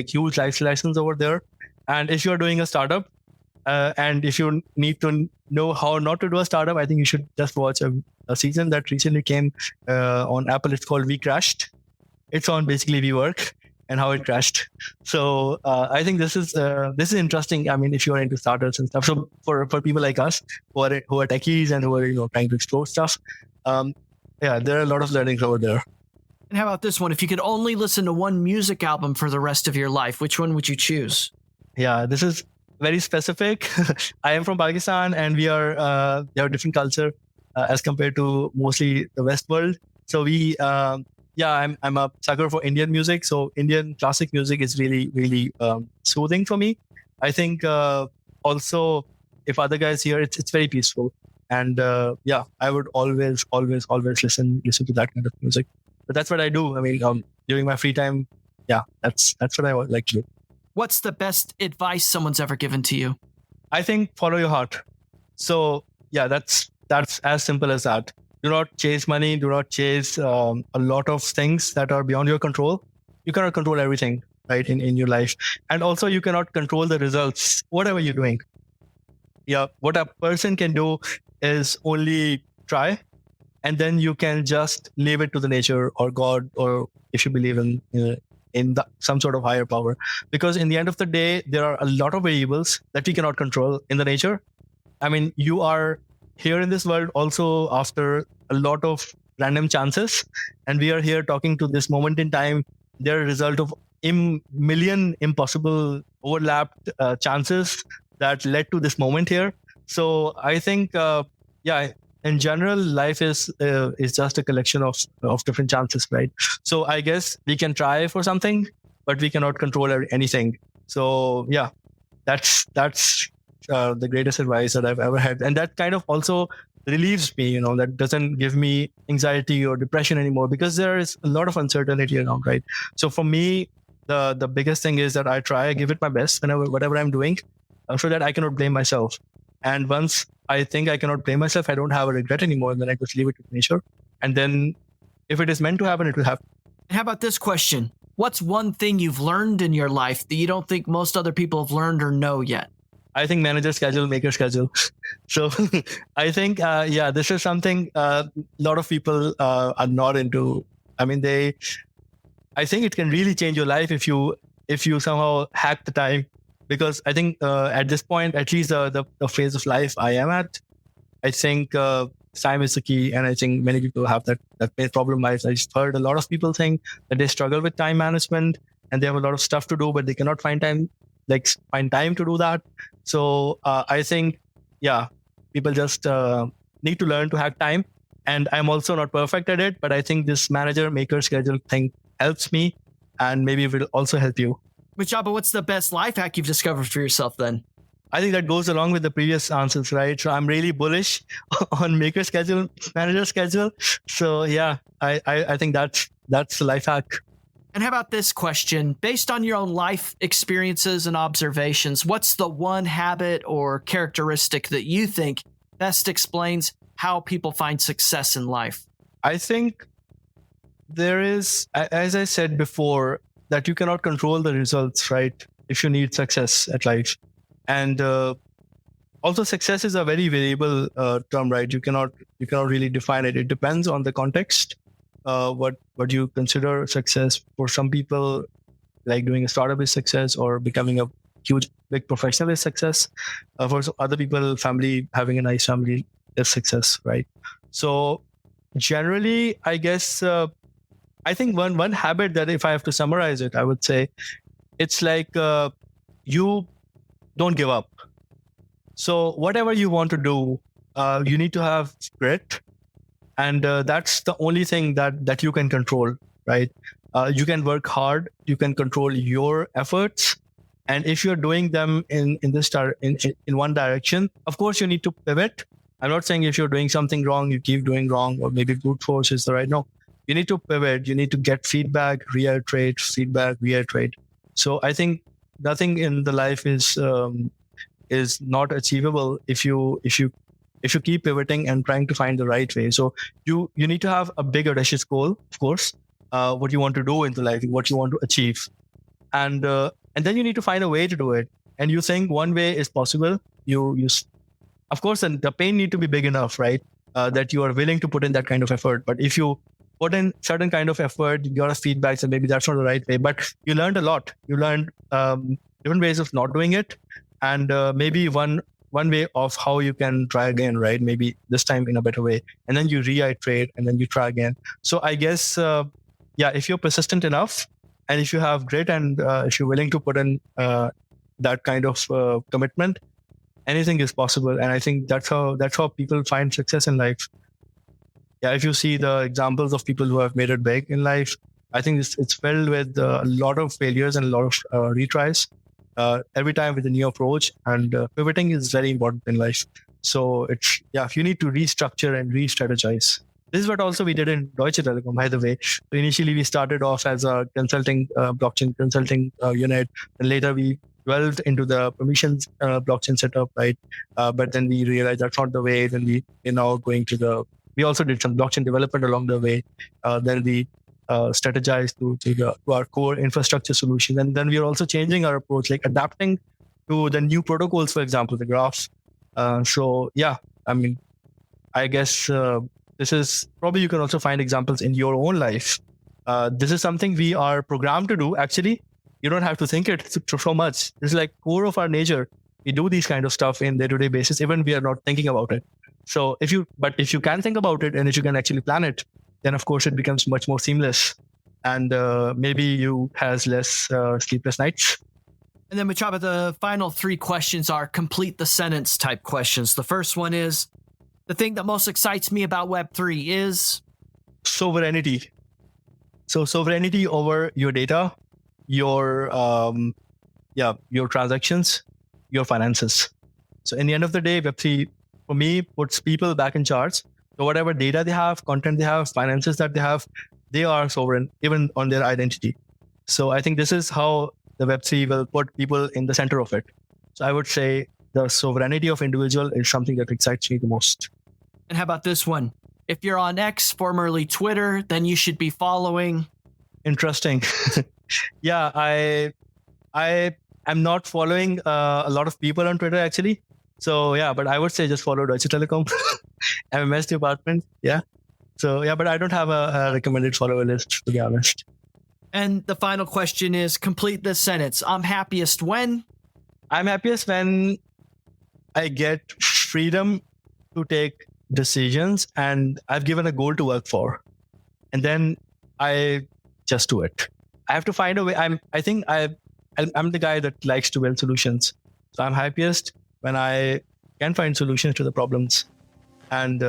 huge life lessons over there. And if you're doing a startup, and if you need to know how not to do a startup, I think you should just watch a season that recently came on Apple. It's called We Crashed. It's on basically WeWork and how it crashed. So I think this is interesting. I mean, if you are into startups and stuff, so for people like us who are techies and who are trying to explore stuff, there are a lot of learnings over there. And how about this one? If you could only listen to one music album for the rest of your life, which one would you choose? Yeah, this is very specific. I am from Pakistan, and we have a different culture as compared to mostly the West world. So I'm a sucker for Indian music. So Indian classic music is really, really soothing for me. I think also if other guys hear it's very peaceful. And I would always listen to that kind of music. But that's what I do. I mean, during my free time, that's what I would like to do. What's the best advice someone's ever given to you? I think follow your heart. So that's as simple as that. Do not chase money. Do not chase a lot of things that are beyond your control. You cannot control everything, right, in your life. And also you cannot control the results, whatever you're doing. Yeah, what a person can do is only try, and then you can just leave it to the nature or God, or if you believe in some sort of higher power. Because in the end of the day, there are a lot of variables that we cannot control in the nature. I mean, you are here in this world also after a lot of random chances, and we are here talking to this moment in time. They're a result of million impossible overlapped chances that led to this moment here. So I think, in general, life is just a collection of different chances, right? So I guess we can try for something, but we cannot control anything. So that's the greatest advice that I've ever had, and that kind of also relieves me. That doesn't give me anxiety or depression anymore, because there is a lot of uncertainty around, right? So for me, the biggest thing is that I give it my best whatever I'm doing, so that I cannot blame myself. And once I think I cannot blame myself, I don't have a regret anymore, and then I just leave it to nature. And then if it is meant to happen, it will happen. And how about this question? What's one thing you've learned in your life that you don't think most other people have learned or know yet? I think manager schedule, maker schedule. So I think, this is something a lot of people are not into. I mean, I think it can really change your life if you somehow hack the time. Because I think at this point, at least the phase of life I am at, I think time is the key. And I think many people have that problem. I just heard a lot of people think that they struggle with time management, and they have a lot of stuff to do, but they cannot find time to do that. So I think, people just need to learn to hack time. And I'm also not perfect at it, but I think this manager maker schedule thing helps me, and maybe it will also help you. Mujtaba, what's the best life hack you've discovered for yourself then? I think that goes along with the previous answers, right? So I'm really bullish on maker schedule, manager schedule. So I think that's the life hack. And how about this question? Based on your own life experiences and observations, what's the one habit or characteristic that you think best explains how people find success in life? I think there is, as I said before, that you cannot control the results, right? If you need success at life. And also success is a very variable term, right? You cannot really define it. It depends on the context. What you consider success. For some people, like doing a startup is success, or becoming a huge, big professional is success. For other people, having a nice family is success, right? So generally, I guess I think one habit that if I have to summarize it, I would say it's like you don't give up. So whatever you want to do, you need to have grit, and that's the only thing that you can control, right? You can work hard, you can control your efforts, and if you're doing them in one direction, of course you need to pivot. I'm not saying if you're doing something wrong, you keep doing wrong, or maybe brute force is the right. No, you need to pivot. You need to get feedback, reiterate, feedback, reiterate. So I think nothing in the life is not achievable if you keep pivoting and trying to find the right way. So you need to have a big audacious goal, of course, what you want to do in the life, what you want to achieve, and then you need to find a way to do it. And you think one way is possible. Of course, and the pain need to be big enough, right? That you are willing to put in that kind of effort. But if you put in certain kind of effort, you got a feedback, and maybe that's not the right way. But you learned a lot. You learned different ways of not doing it, and maybe one way of how you can try again, right? Maybe this time in a better way, and then you reiterate, and then you try again. So I guess, if you're persistent enough, and if you have grit, and if you're willing to put in that kind of commitment, anything is possible. And I think that's how people find success in life. Yeah, if you see the examples of people who have made it big in life, I think it's filled with a lot of failures and a lot of retries. Every time with a new approach, and pivoting is very important in life. So you need to restructure and re-strategize. This is what also we did in Deutsche Telekom, by the way. So initially, we started off as a blockchain consulting unit, and later we delved into the permissions blockchain setup, right? But then we realized that's not the way. Then we're now going to we also did some blockchain development along the way. Then we strategized to our core infrastructure solution. And then we are also changing our approach, like adapting to the new protocols, for example, the graphs. I guess this is probably, you can also find examples in your own life. This is something we are programmed to do. Actually, you don't have to think it so much. This is like core of our nature. We do these kind of stuff in day-to-day basis, even we are not thinking about it. So if you can think about it, and if you can actually plan it, then of course it becomes much more seamless, and maybe you has less sleepless nights. And then Mujtaba, the final three questions are complete the sentence type questions. The first one is, the thing that most excites me about Web3 is sovereignty. So sovereignty over your data, your transactions, your finances. So in the end of the day, Web3 for me puts people back in charge. So whatever data they have, content they have, finances that they have, they are sovereign, even on their identity. So I think this is how the Web3 will put people in the center of it. So I would say the sovereignty of individual is something that excites me the most. And how about this one? If you're on X, formerly Twitter, then you should be following. Interesting. Yeah, I am not following a lot of people on Twitter, actually. So yeah, but I would say just follow Deutsche Telekom, MMS department. Yeah. So yeah, but I don't have a recommended follower list, to be honest. And the final question is, complete this sentence. I'm happiest when? I'm happiest when I get freedom to take decisions, and I've given a goal to work for, and then I just do it. I have to find a way. I'm the guy that likes to build solutions. So I'm happiest when I can find solutions to the problems. And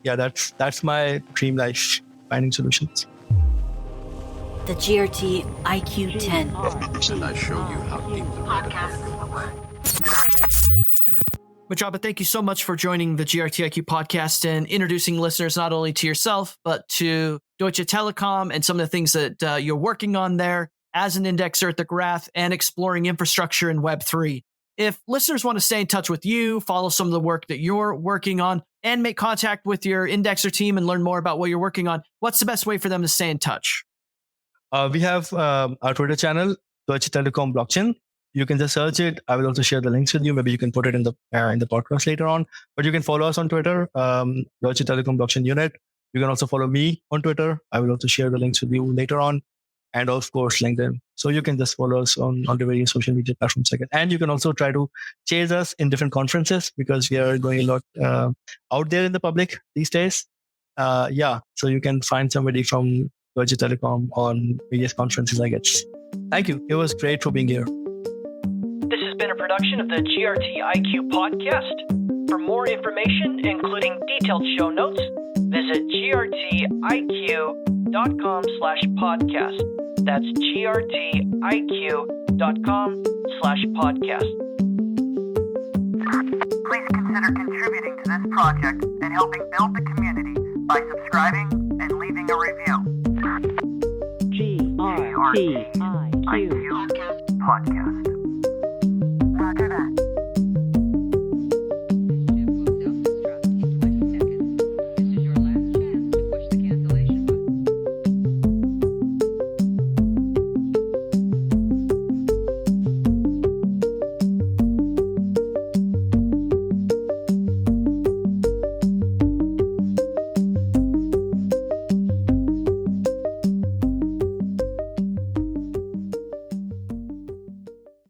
that's my dream life, finding solutions. The GRTiQ 10. And I show you how deep the Podcast. Mujtaba, thank you so much for joining the GRTiQ podcast and introducing listeners not only to yourself, but to Deutsche Telekom and some of the things that you're working on there as an indexer at the graph and exploring infrastructure in Web3. If listeners want to stay in touch with you, follow some of the work that you're working on, and make contact with your indexer team and learn more about what you're working on, what's the best way for them to stay in touch? We have our Twitter channel, Deutsche Telekom Blockchain. You can just search it. I will also share the links with you. Maybe you can put it in the podcast later on. But you can follow us on Twitter, Deutsche Telekom Blockchain Unit. You can also follow me on Twitter. I will also share the links with you later on. And of course, LinkedIn. So you can just follow us on the various social media platforms. And you can also try to chase us in different conferences, because we are going a lot out there in the public these days. So you can find somebody from Deutsche Telekom on various conferences, I guess. Thank you. It was great for being here. This has been a production of the GRTiQ podcast. For more information, including detailed show notes, visit grtiq.com/podcast. That's grtiq.com/podcast. Please consider contributing to this project and helping build the community by subscribing and leaving a review. GRTiQ Podcast.